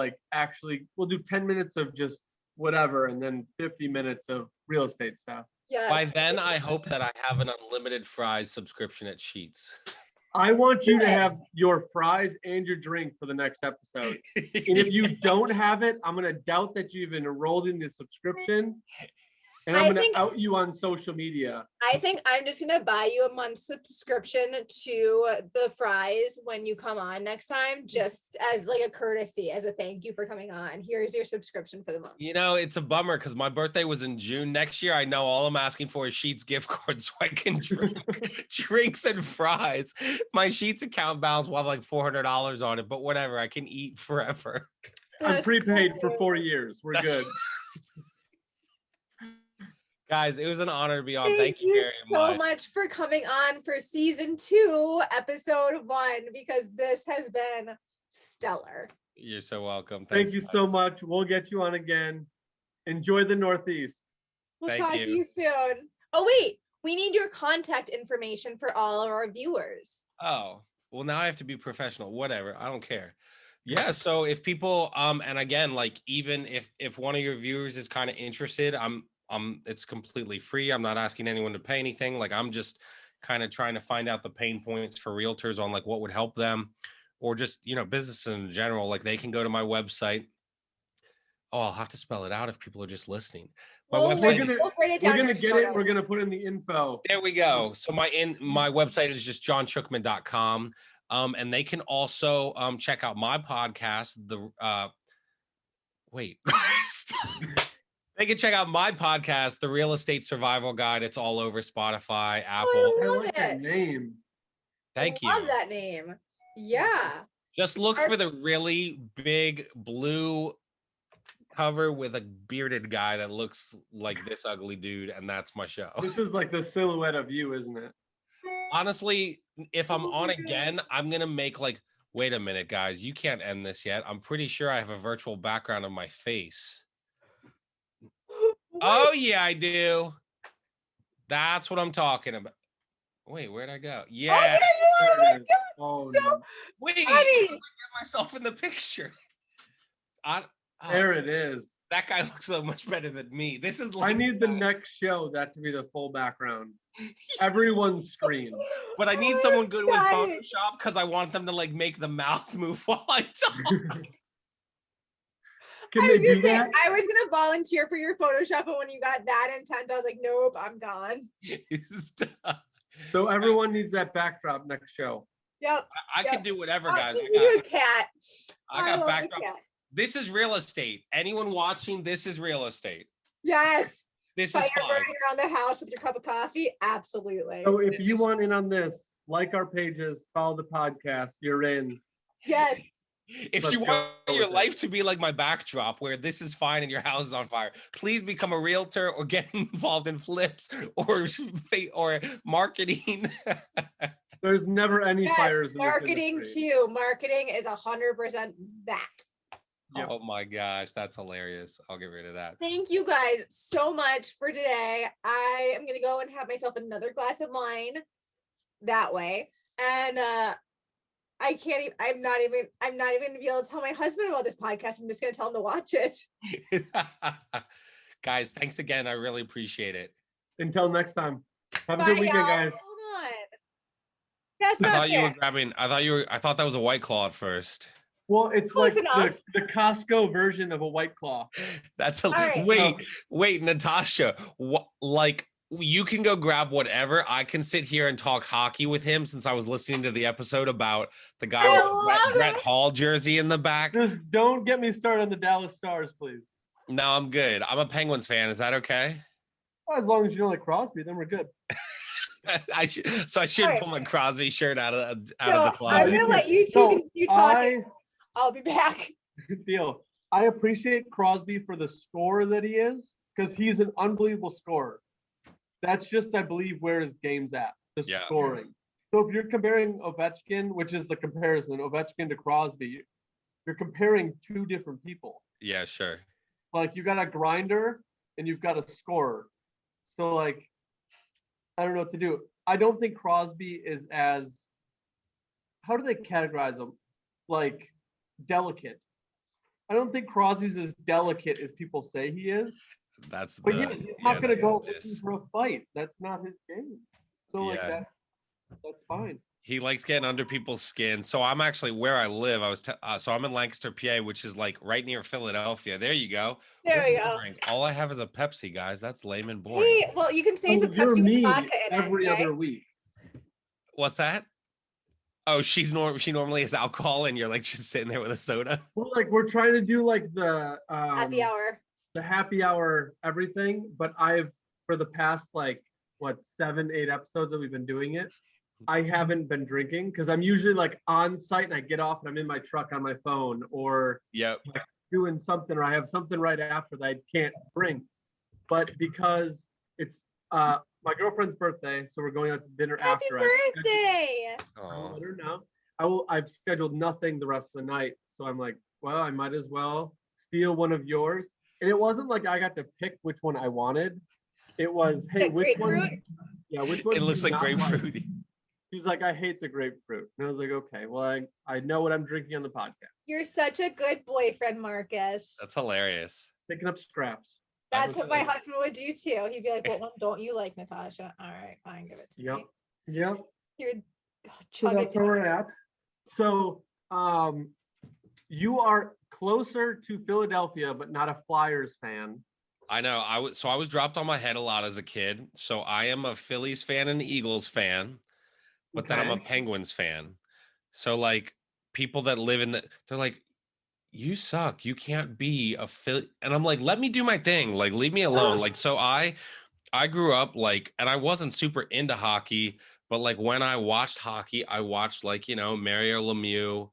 we'll do 10 minutes of just whatever and then 50 minutes of real estate stuff. Yes. By then, I hope that I have an unlimited fries subscription at Sheets. I want you to have your fries and your drink for the next episode. And if you don't have it, I'm going to doubt that you've enrolled in the subscription. And I'm going to out you on social media. I think I'm just gonna buy you a month subscription to the fries when you come on next time, just as like a courtesy, as a thank you for coming on. Here's your subscription for the month. You know, it's a bummer because my birthday was in June next year. I know all I'm asking for is Sheetz gift cards so I can drink drinks and fries. My Sheetz account balance will have like $400 on it, but whatever. I can eat forever. I'm prepaid for 4 years. We're good. Guys, it was an honor to be on. Thank you very so much for coming on for season 2, episode 1, because this has been stellar. You're so welcome. Thank you so much. We'll get you on again. Enjoy the Northeast. We'll talk to you soon. Oh, wait. We need your contact information for all of our viewers. Oh, well, now I have to be professional. Whatever. I don't care. Yeah. So if people, and again, like, even if one of your viewers is kind of interested, it's completely free. I'm not asking anyone to pay anything. Like, I'm just kind of trying to find out the pain points for realtors on like what would help them, or just, you know, business in general. Like, they can go to my website. Oh, I'll have to spell it out if people are just listening. My website. We're gonna get it. We're gonna put in the info. There we go. So my website is just johnschuchman.com. And they can also check out my podcast. They can check out my podcast, The Real Estate Survival Guide. It's all over Spotify, Apple. I like that name. Thank you. I love that name. Yeah. Just look for the really big blue cover with a bearded guy that looks like this ugly dude, and that's my show. This is like the silhouette of you, isn't it? Honestly, if I'm on again, I'm gonna make like, wait a minute, guys, you can't end this yet. I'm pretty sure I have a virtual background of my face. Oh yeah, I do. That's what I'm talking about. Wait, where'd I go? Yeah. Oh my God, so wait, funny. I get myself in the picture. There it is. That guy looks so much better than me. This is like, I need the next show that to be the full background. Everyone's screen. But I need someone good with Photoshop because I want them to like make the mouth move while I talk. Can they do that? I was gonna volunteer for your Photoshop, but when you got that intense, I was like, nope, I'm gone. So everyone needs that backdrop next show. Yep. I can do whatever, guys. You're a cat. I got backdrop. This is real estate. Anyone watching, this is real estate. Yes. This so is you're fun. running around the house with your cup of coffee? Absolutely. So if you want in on this, like our pages, follow the podcast, you're in. Yes. If you want your life to be like my backdrop, where this is fine and your house is on fire, please become a realtor or get involved in flips or marketing. There's never any fires in marketing this industry. too. Marketing is 100% that. Yep. Oh my gosh, that's hilarious. I'll get rid of that. Thank you guys so much for today. I am gonna go and have myself another glass of wine that way. And I'm not even gonna be able to tell my husband about this podcast. I'm just gonna tell him to watch it. Guys, thanks again. I really appreciate it. Until next time. Have a good weekend, guys. Hold on. That's not fair. You were grabbing. I thought that was a White Claw at first. Well, it's close like the Costco version of a White Claw. That's wait, Natasha. Like, you can go grab whatever. I can sit here and talk hockey with him since I was listening to the episode about the guy with Brett Hall jersey in the back. Just don't get me started on the Dallas Stars, please. No, I'm good. I'm a Penguins fan. Is that okay? Well, as long as you don't like Crosby, then we're good. I should pull my Crosby shirt out of the closet. I'm gonna let you two continue talking. I'll be back. Deal. I appreciate Crosby for the scorer that he is, because he's an unbelievable scorer. That's just, I believe, where his game's at, the scoring. So if you're comparing Ovechkin, which is the comparison, Ovechkin to Crosby, you're comparing two different people. Yeah, sure. Like, you got a grinder and you've got a scorer. So, like, I don't know what to do. I don't think Crosby is as, how do they categorize him? Like, delicate. I don't think Crosby's as delicate as people say he is. He's not going to go looking for a fight. That's not his game. So like that's fine. He likes getting under people's skin. So I'm actually where I live. So I'm in Lancaster, PA, which is like right near Philadelphia. There you go. There Where's we my go. drink? All I have is a Pepsi, guys. That's lame and boring. Hey, well, you can say So some you're Pepsi with me vodka in every it. Okay? other week. What's that? Oh, she normally has alcohol, and you're like just sitting there with a soda. Well, like we're trying to do like the Happy hour. the happy hour everything, but I've for the past like what 7-8 episodes that we've been doing it, I haven't been drinking because I'm usually like on site and I get off and I'm in my truck on my phone or Yep. like doing something or I have something right after that I can't drink. But because it's my girlfriend's birthday, so we're going out to dinner Happy after. birthday. I'll let her know. I've scheduled nothing the rest of the night, so I'm like, well, I might as well steal one of yours. And it wasn't like I got to pick which one I wanted. It was, hey, The which one? grapefruit? Yeah, which one? It looks do you like not like? grapefruit. She's like, I hate the grapefruit. And I was like, okay, well, I know what I'm drinking on the podcast. You're such a good boyfriend, Marcus. That's hilarious. Picking up scraps. That's what my husband would do too. He'd be like, what one don't you like, Natasha? All right, fine, give it to Yep. me. Yep. He would So chug that's it where we're down. at. So you are closer to Philadelphia, but not a Flyers fan. I know. I was dropped on my head a lot as a kid. So I am a Phillies fan and Eagles fan, but then I'm a Okay. Penguins fan. So like people that live in they're like, you suck. You can't be a Philly. And I'm like, let me do my thing. Like, leave me alone. Like, so I grew up like, and I wasn't super into hockey, but like when I watched hockey, I watched like, Mario Lemieux,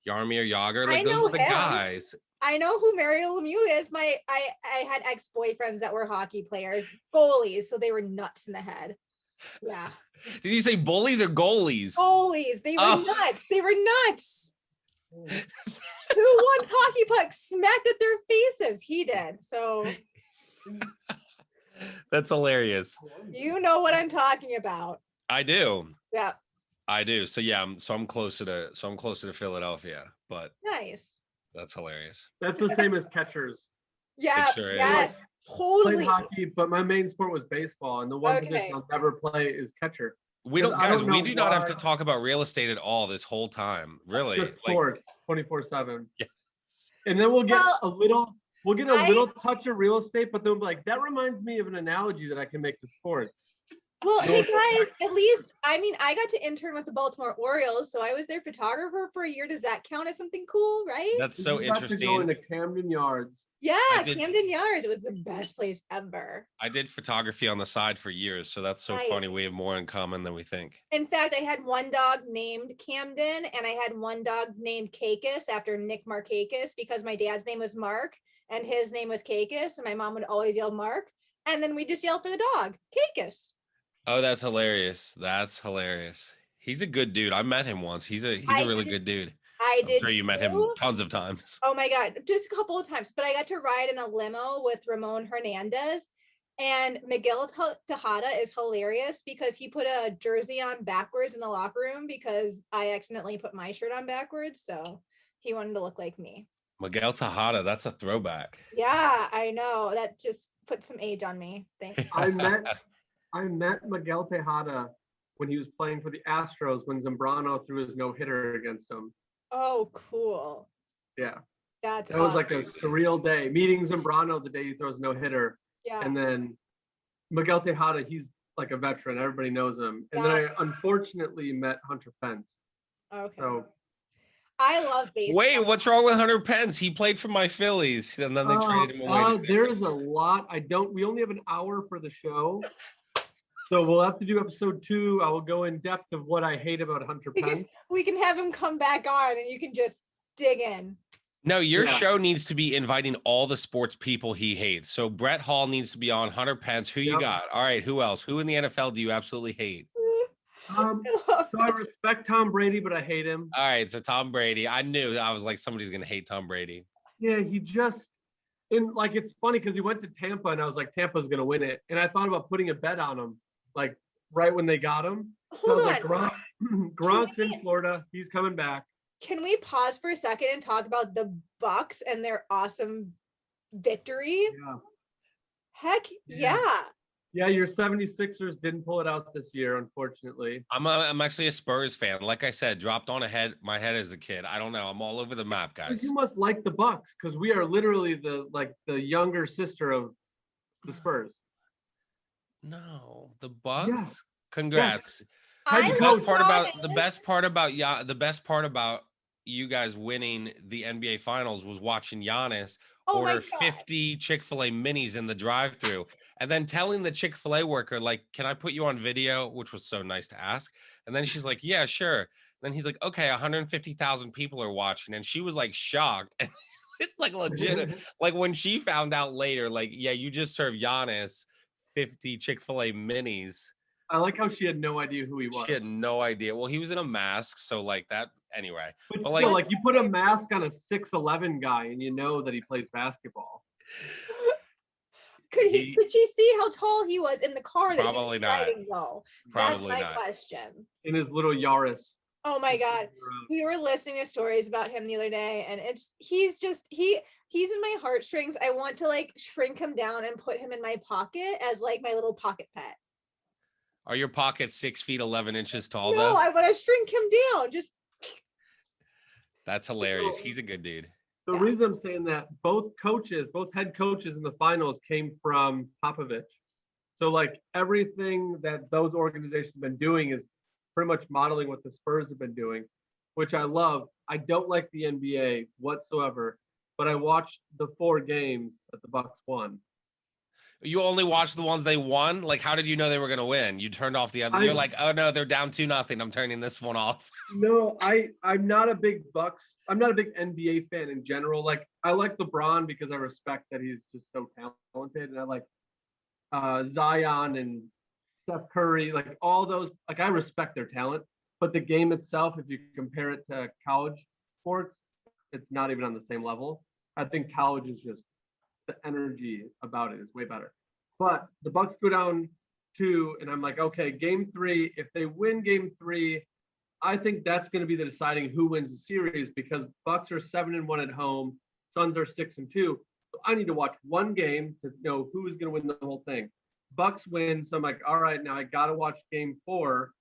Jaromir Jagr, like I those know are the him. guys. I know who Mario Lemieux is. I had ex-boyfriends that were hockey players, goalies, so they were nuts in the head. Yeah. Did you say bullies or goalies? Goalies, they were Oh. nuts. They were nuts. Who won hockey puck smacked at their faces? He did. So That's hilarious. you know what I'm talking about. I do. Yeah. I do. So yeah, I'm closer to Philadelphia, but Nice. that's hilarious. That's the same as catchers. Yeah. sure is. Yes. Played Totally. hockey, but my main sport was baseball, and the one Okay. position I'll never play is catcher. We don't, I guys. don't We know do not have why. to talk about real estate at all this whole time. Really, Just sports 24/7. Yes. And then we'll get Well, a little touch of real estate, but then we'll be like, that reminds me of an analogy that I can make to sports. Well, hey No, guys, at least I got to intern with the Baltimore Orioles, so I was their photographer for a year. Does that count as something cool, right? that's so You got to go interesting. into Camden Yards. Yeah, I did- Camden Yards was the best place ever. I did photography on the side for years, so that's so Nice. funny. We have more in common than we think. In fact, I had one dog named Camden, and I had one dog named Cacus after Nick Markakis because my dad's name was Mark and his name was Cacus, and my mom would always yell Mark, and then we just yell for the dog, Cacus. Oh, that's hilarious. That's hilarious. He's a good dude. I met him once. He's a really good dude. I I'm did sure you met him too. tons of times. Oh my God, just a couple of times. But I got to ride in a limo with Ramon Hernandez. And Miguel Tejada is hilarious because he put a jersey on backwards in the locker room because I accidentally put my shirt on backwards. So he wanted to look like me. Miguel Tejada, that's a throwback. Yeah, I know. That just put some age on me. Thanks. I met Miguel Tejada when he was playing for the Astros when Zambrano threw his no-hitter against him. Oh, cool. Yeah. That's That was like a awesome. surreal day. Meeting Zambrano the day he throws no-hitter. Yeah. And then Miguel Tejada, he's like a veteran. Everybody knows him. And then I Yes. unfortunately met Hunter Pence. Okay. So I love baseball. Wait, what's wrong with Hunter Pence? He played for my Phillies, and then they traded him away. To San there's a Francisco. lot. We only have an hour for the show. So we'll have to do episode 2. I will go in depth of what I hate about Hunter Pence. We can have him come back on and you can just dig in. No, your Yeah. show needs to be inviting all the sports people he hates. So Brett Hall needs to be on. Hunter Pence. Who you Yep. got? All right. Who else? Who in the NFL do you absolutely hate? So I respect Tom Brady, but I hate him. All right. So Tom Brady. I was like, somebody's gonna hate Tom Brady. Yeah, it's funny because he went to Tampa and I was like, Tampa's gonna win it. And I thought about putting a bet on him, like right when they got him. So Hold I on. was like, Gronk's in Florida. He's coming back. Can we pause for a second and talk about the Bucks and their awesome victory? Yeah. Heck Yeah. yeah. Yeah, your 76ers didn't pull it out this year, unfortunately. I'm actually a Spurs fan. Like I said, dropped on my head as a kid. I don't know. I'm all over the map, guys. You must like the Bucks because we are literally the younger sister of the Spurs. No, the Bucks. Yeah. Congrats. I The love best part about Giannis. the best part about you guys winning the NBA Finals was watching Giannis Oh my order God. 50 Chick-fil-A minis in the drive-thru and then telling the Chick-fil-A worker, like, can I put you on video? Which was so nice to ask. And then she's like, yeah, sure. Then he's like, okay, 150,000 people are watching. And she was like shocked. And it's like legit. Like when she found out later, like, yeah, you just served Giannis 50 Chick-fil-A minis. I like how she had no idea who he was. She had no idea. Well, he was in a mask, so like that anyway. But But still, like, like you put a mask on a 6'11" guy and you know that he plays basketball. Could she see how tall he was in the car that he Probably was not. driving though? Probably That's my not. question. In his little Yaris. Oh my God. We were listening to stories about him the other day, and he's in my heartstrings. I want to like shrink him down and put him in my pocket as like my little pocket pet. Are your pockets 6 feet 11 inches tall No, though? I want to shrink him down. Just That's hilarious. He's a good dude. The Yeah. reason I'm saying that, both head coaches in the finals came from Popovich. So like everything that those organizations have been doing is pretty much modeling what the Spurs have been doing, which I love. I don't like the NBA whatsoever, but I watched the 4 games that the Bucks won. You only watched the ones they won? Like, how did you know they were gonna win? You turned off the other. You're like, oh no, they're down 2-0. I'm turning this one off. No, I'm not a big Bucks. I'm not a big NBA fan in general. Like I like LeBron because I respect that he's just so talented, and I like Zion and Steph Curry, like all those. Like I respect their talent, but the game itself, if you compare it to college sports, it's not even on the same level. I think college is just the energy about it is way better. But the Bucks go down 2, and I'm like, okay, game 3. If they win game 3, I think that's going to be the deciding who wins the series because Bucks are 7-1 at home, Suns are 6-2. So I need to watch one game to know who is going to win the whole thing. Bucks win, so I'm like, all right, now I got to watch game 4.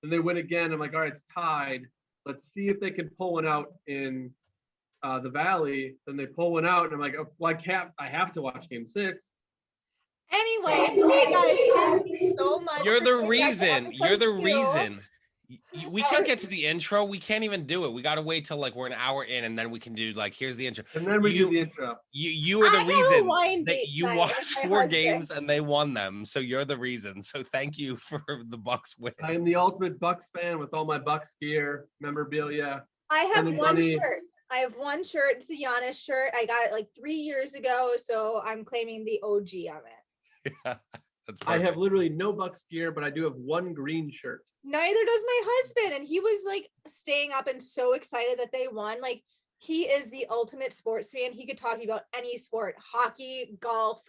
Then they win again. I'm like, all right, it's tied. Let's see if they can pull one out in the Valley. Then they pull one out, and I'm like, oh, well, I have to watch game 6. anyway, hey guys, thank you so much. You're for the coming back to reason. You're the episode 2. reason. We can't get to the intro. We can't even do it. We got to wait till like we're an hour in, and then we can do like, here's the intro. And then we do the intro. You are the I have a reason wine that date you tonight watched with my 4 husband. games and they won them. So you're the reason. So thank you for the Bucks win. I am the ultimate Bucks fan with all my Bucks gear, memorabilia. I have Spending one money. shirt. I have one shirt. It's a Giannis shirt. I got it like 3 years ago, so I'm claiming the OG on it. That's I have perfect. literally no Bucks gear, but I do have one green shirt. Neither does my husband, and he was like staying up and so excited that they won. Like he is the ultimate sports fan. He could talk to me about any sport: hockey, golf,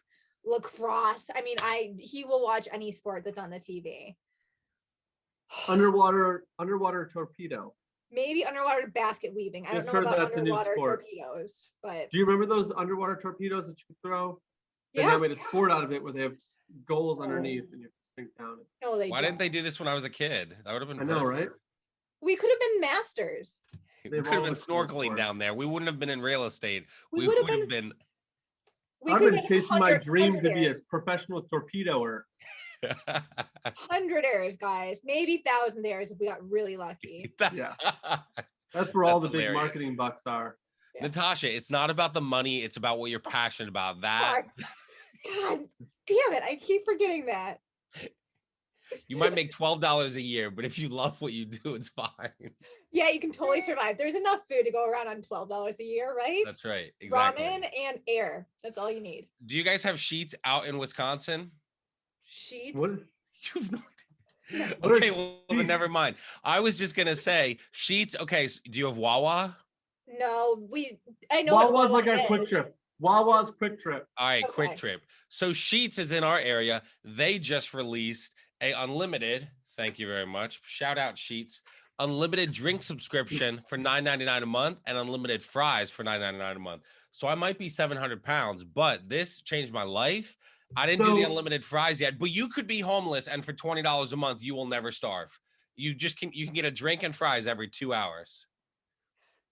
lacrosse. I mean, he will watch any sport that's on the TV. Underwater torpedo. Maybe underwater basket weaving. I don't I've know heard about that's a new underwater sport. torpedoes, but Do you remember those underwater torpedoes that you could throw? They yeah. now made a sport out of it where they have goals underneath and you have to sink down. No, they Why don't. didn't they do this when I was a kid? That would have been I know, perfect. right? We could have been masters. We They've could have all been the cool snorkeling sports. down there. We wouldn't have been in real estate. We We would would have have been. We I've could been have chasing my dream to be a hundred professional torpedoer. hundreders, guys. Maybe thousandaires if we got really lucky. Yeah. That's where all That's the big hilarious. marketing bucks are. Yeah. Natasha, it's not about the money. It's about what you're passionate about. That God damn it. I keep forgetting that. you might make $12 a year, but if you love what you do, it's fine. Yeah, you can totally survive. There's enough food to go around on $12 a year, right? That's right. Exactly. Ramen and air. That's all you need. Do you guys have sheets out in Wisconsin? Sheets. What? You've no idea. What are Okay, well, then sheets? never mind. I was just gonna say sheets. Okay, so do you have Wawa? No, I know what Wawa's like Wawa our is. quick trip. Wawa's quick trip. All right, Okay. quick trip. So Sheets is in our area. They just released a unlimited. Thank you very much. Shout out Sheets. Unlimited drink subscription for $9.99 a month and unlimited fries for $9.99 a month. So I might be 700 pounds, but this changed my life. I didn't do the So- unlimited fries yet, but you could be homeless and for $20 a month, you will never starve. You can get a drink and fries every 2 hours.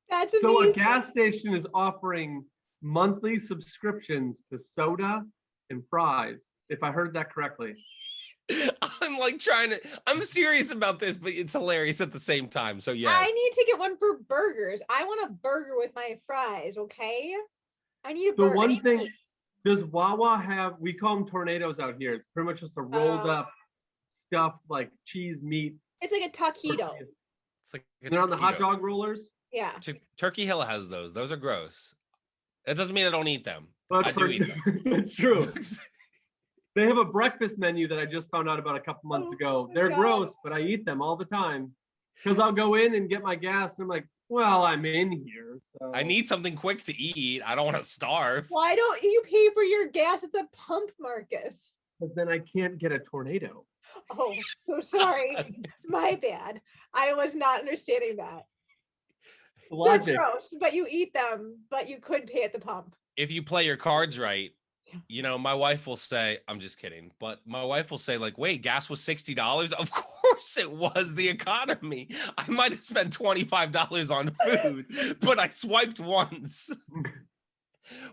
That's So a amazing. gas station is offering monthly subscriptions to soda and fries, if I heard that correctly. I'm like I'm serious about this, but it's hilarious at the same time. So yes. I need to get one for burgers. I want a burger with my fries, okay? I need a The burger. one thing, does Wawa have, we call them tornadoes out here. It's pretty much just a rolled up stuffed like cheese meat. It's like a taquito. It's like a They're on the hot taquito. dog rollers. Yeah. Turkey Hill has those. Those are gross. That doesn't mean I don't eat them. But I do eat them. That's true. They have a breakfast menu that I just found out about a couple months ago. They're God. gross, but I eat them all the time. Because I'll go in and get my gas and I'm like, well, I'm in here. So. I need something quick to eat. I don't want to starve. Why don't you pay for your gas at the pump, Marcus? But then I can't get a tornado. Oh, so sorry. My bad. I was not understanding that. Logic. They're gross, but you eat them, but you could pay at the pump. If you play your cards right, you know, my wife will say, I'm just kidding, but my wife will say, like, wait, gas was $60? Of course it was the economy. I might have spent $25 on food, but I swiped once.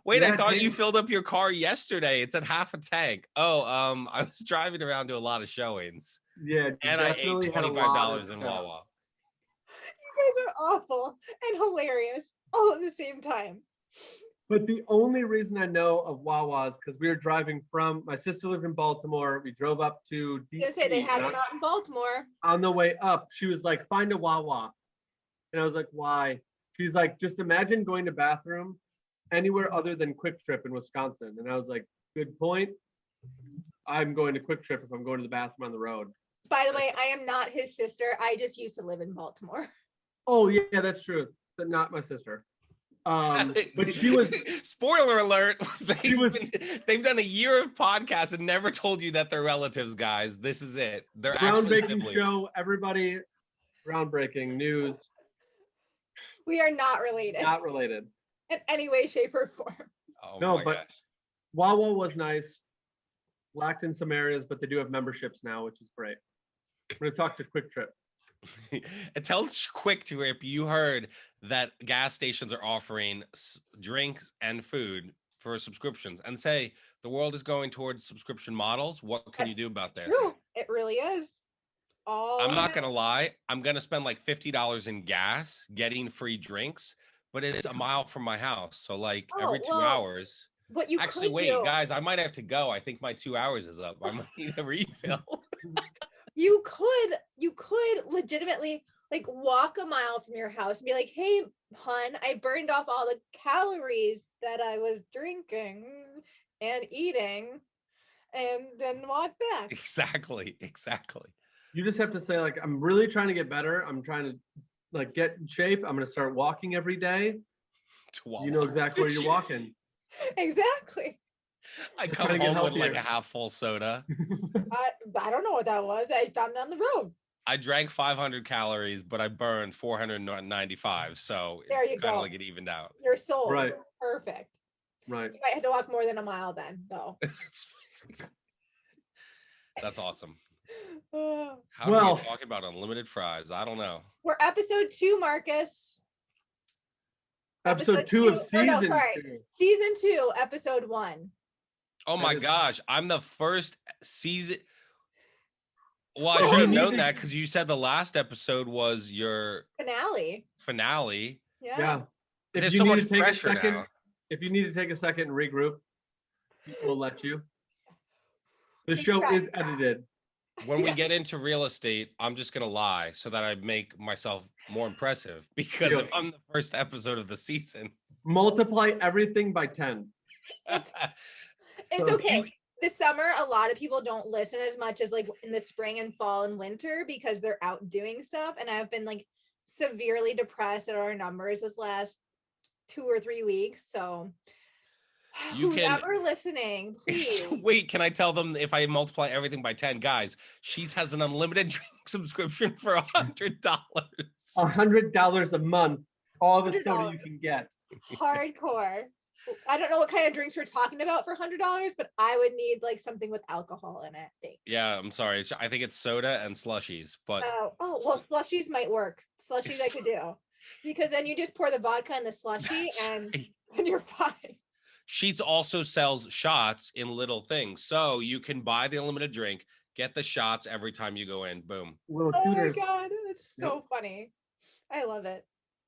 Wait, Yeah, I thought you filled up your car yesterday. It's at half a tank. Oh, I was driving around to a lot of showings. Yeah, you And I ate definitely had a lot of $25 in stuff. Wawa. You guys are awful and hilarious all at the same time. But the only reason I know of Wawa's because we were driving from, my sister lived in Baltimore. We drove up to I was gonna say they DC, have and them out in Baltimore. on the way up, she was like, find a Wawa. And I was like, why? She's like, just imagine going to bathroom anywhere other than Quick Trip in Wisconsin. And I was like, good point. I'm going to Quick Trip if I'm going to the bathroom on the road. By the way, I am not his sister. I just used to live in Baltimore. Oh, yeah, that's true. But not my sister. But she was, Spoiler alert. She was- They've done a year of podcasts and never told you that they're relatives, guys. This is it. They're actually groundbreaking siblings. show. Everybody, groundbreaking news. We are not related Not related. in any way, shape, or form. Oh No, my but gosh. Wawa was nice. Lacked in some areas, but they do have memberships now, which is great. I'm gonna talk to Quick Trip. Tell Quick Trip you heard that gas stations are offering drinks and food for subscriptions and say the world is going towards subscription models. What can you That's do about this? True. It really is. I'm not going to lie. I'm going to spend like $50 in gas getting free drinks, but it's a mile from my house. So like every 2 well, hours. What you Actually, could wait, do, guys, I might have to go. I think my 2 hours is up. I might need a refill. you could legitimately like walk a mile from your house and be like, hey, hun, I burned off all the calories that I was drinking and eating, and then walk back. Exactly. You just have to say, like, I'm really trying to get better. I'm trying to like get in shape. I'm gonna start walking every day. You know exactly where you're walking. Exactly. I Just come trying to get home with like a healthier. half full soda. I don't know what that was. I found it on the road. I drank 500 calories, but I burned 495. So There you it's kind go. of like it evened out. Your soul. Right. Perfect. Right. You might have to walk more than a mile then, though. That's awesome. Uh, How do Well- we talk about unlimited fries? I don't know. we're episode 2, Marcus. Episode 2 of or season no, sorry. 2. Season 2, episode 1. Oh my is- gosh, I'm the first season. Well, I Oh, should we have need known to- that because you said the last episode was your Finale. finale. Yeah. If There's you so need much to take a pressure second, now. if you need to take a second and regroup, we'll let you. The Take show a is breath. edited. When we get into real estate, I'm just gonna lie so that I make myself more impressive. Because Yeah. if I'm the first episode of the season, Multiply everything by 10. It's So- okay. This summer, a lot of people don't listen as much as like in the spring and fall and winter because they're out doing stuff. And I've been like severely depressed at our numbers this last 2 or 3 weeks. So You can- whoever listening, please. wait, can I tell them if I multiply everything by 10, guys? She has an unlimited drink subscription for $100. $100 a month, all the soda $100. you can get. Hardcore. I don't know what kind of drinks you're talking about for $100, but I would need like something with alcohol in it. Thanks. Yeah, I'm sorry. I think it's soda and slushies, but Well, slushies might work. Slushies I could do. Because then you just pour the vodka in the slushie That's and right. you're fine. Sheets also sells shots in little things. So you can buy the unlimited drink, get the shots every time you go in. Boom. Little Oh my shooters. God. It's Yep. so funny. I love it.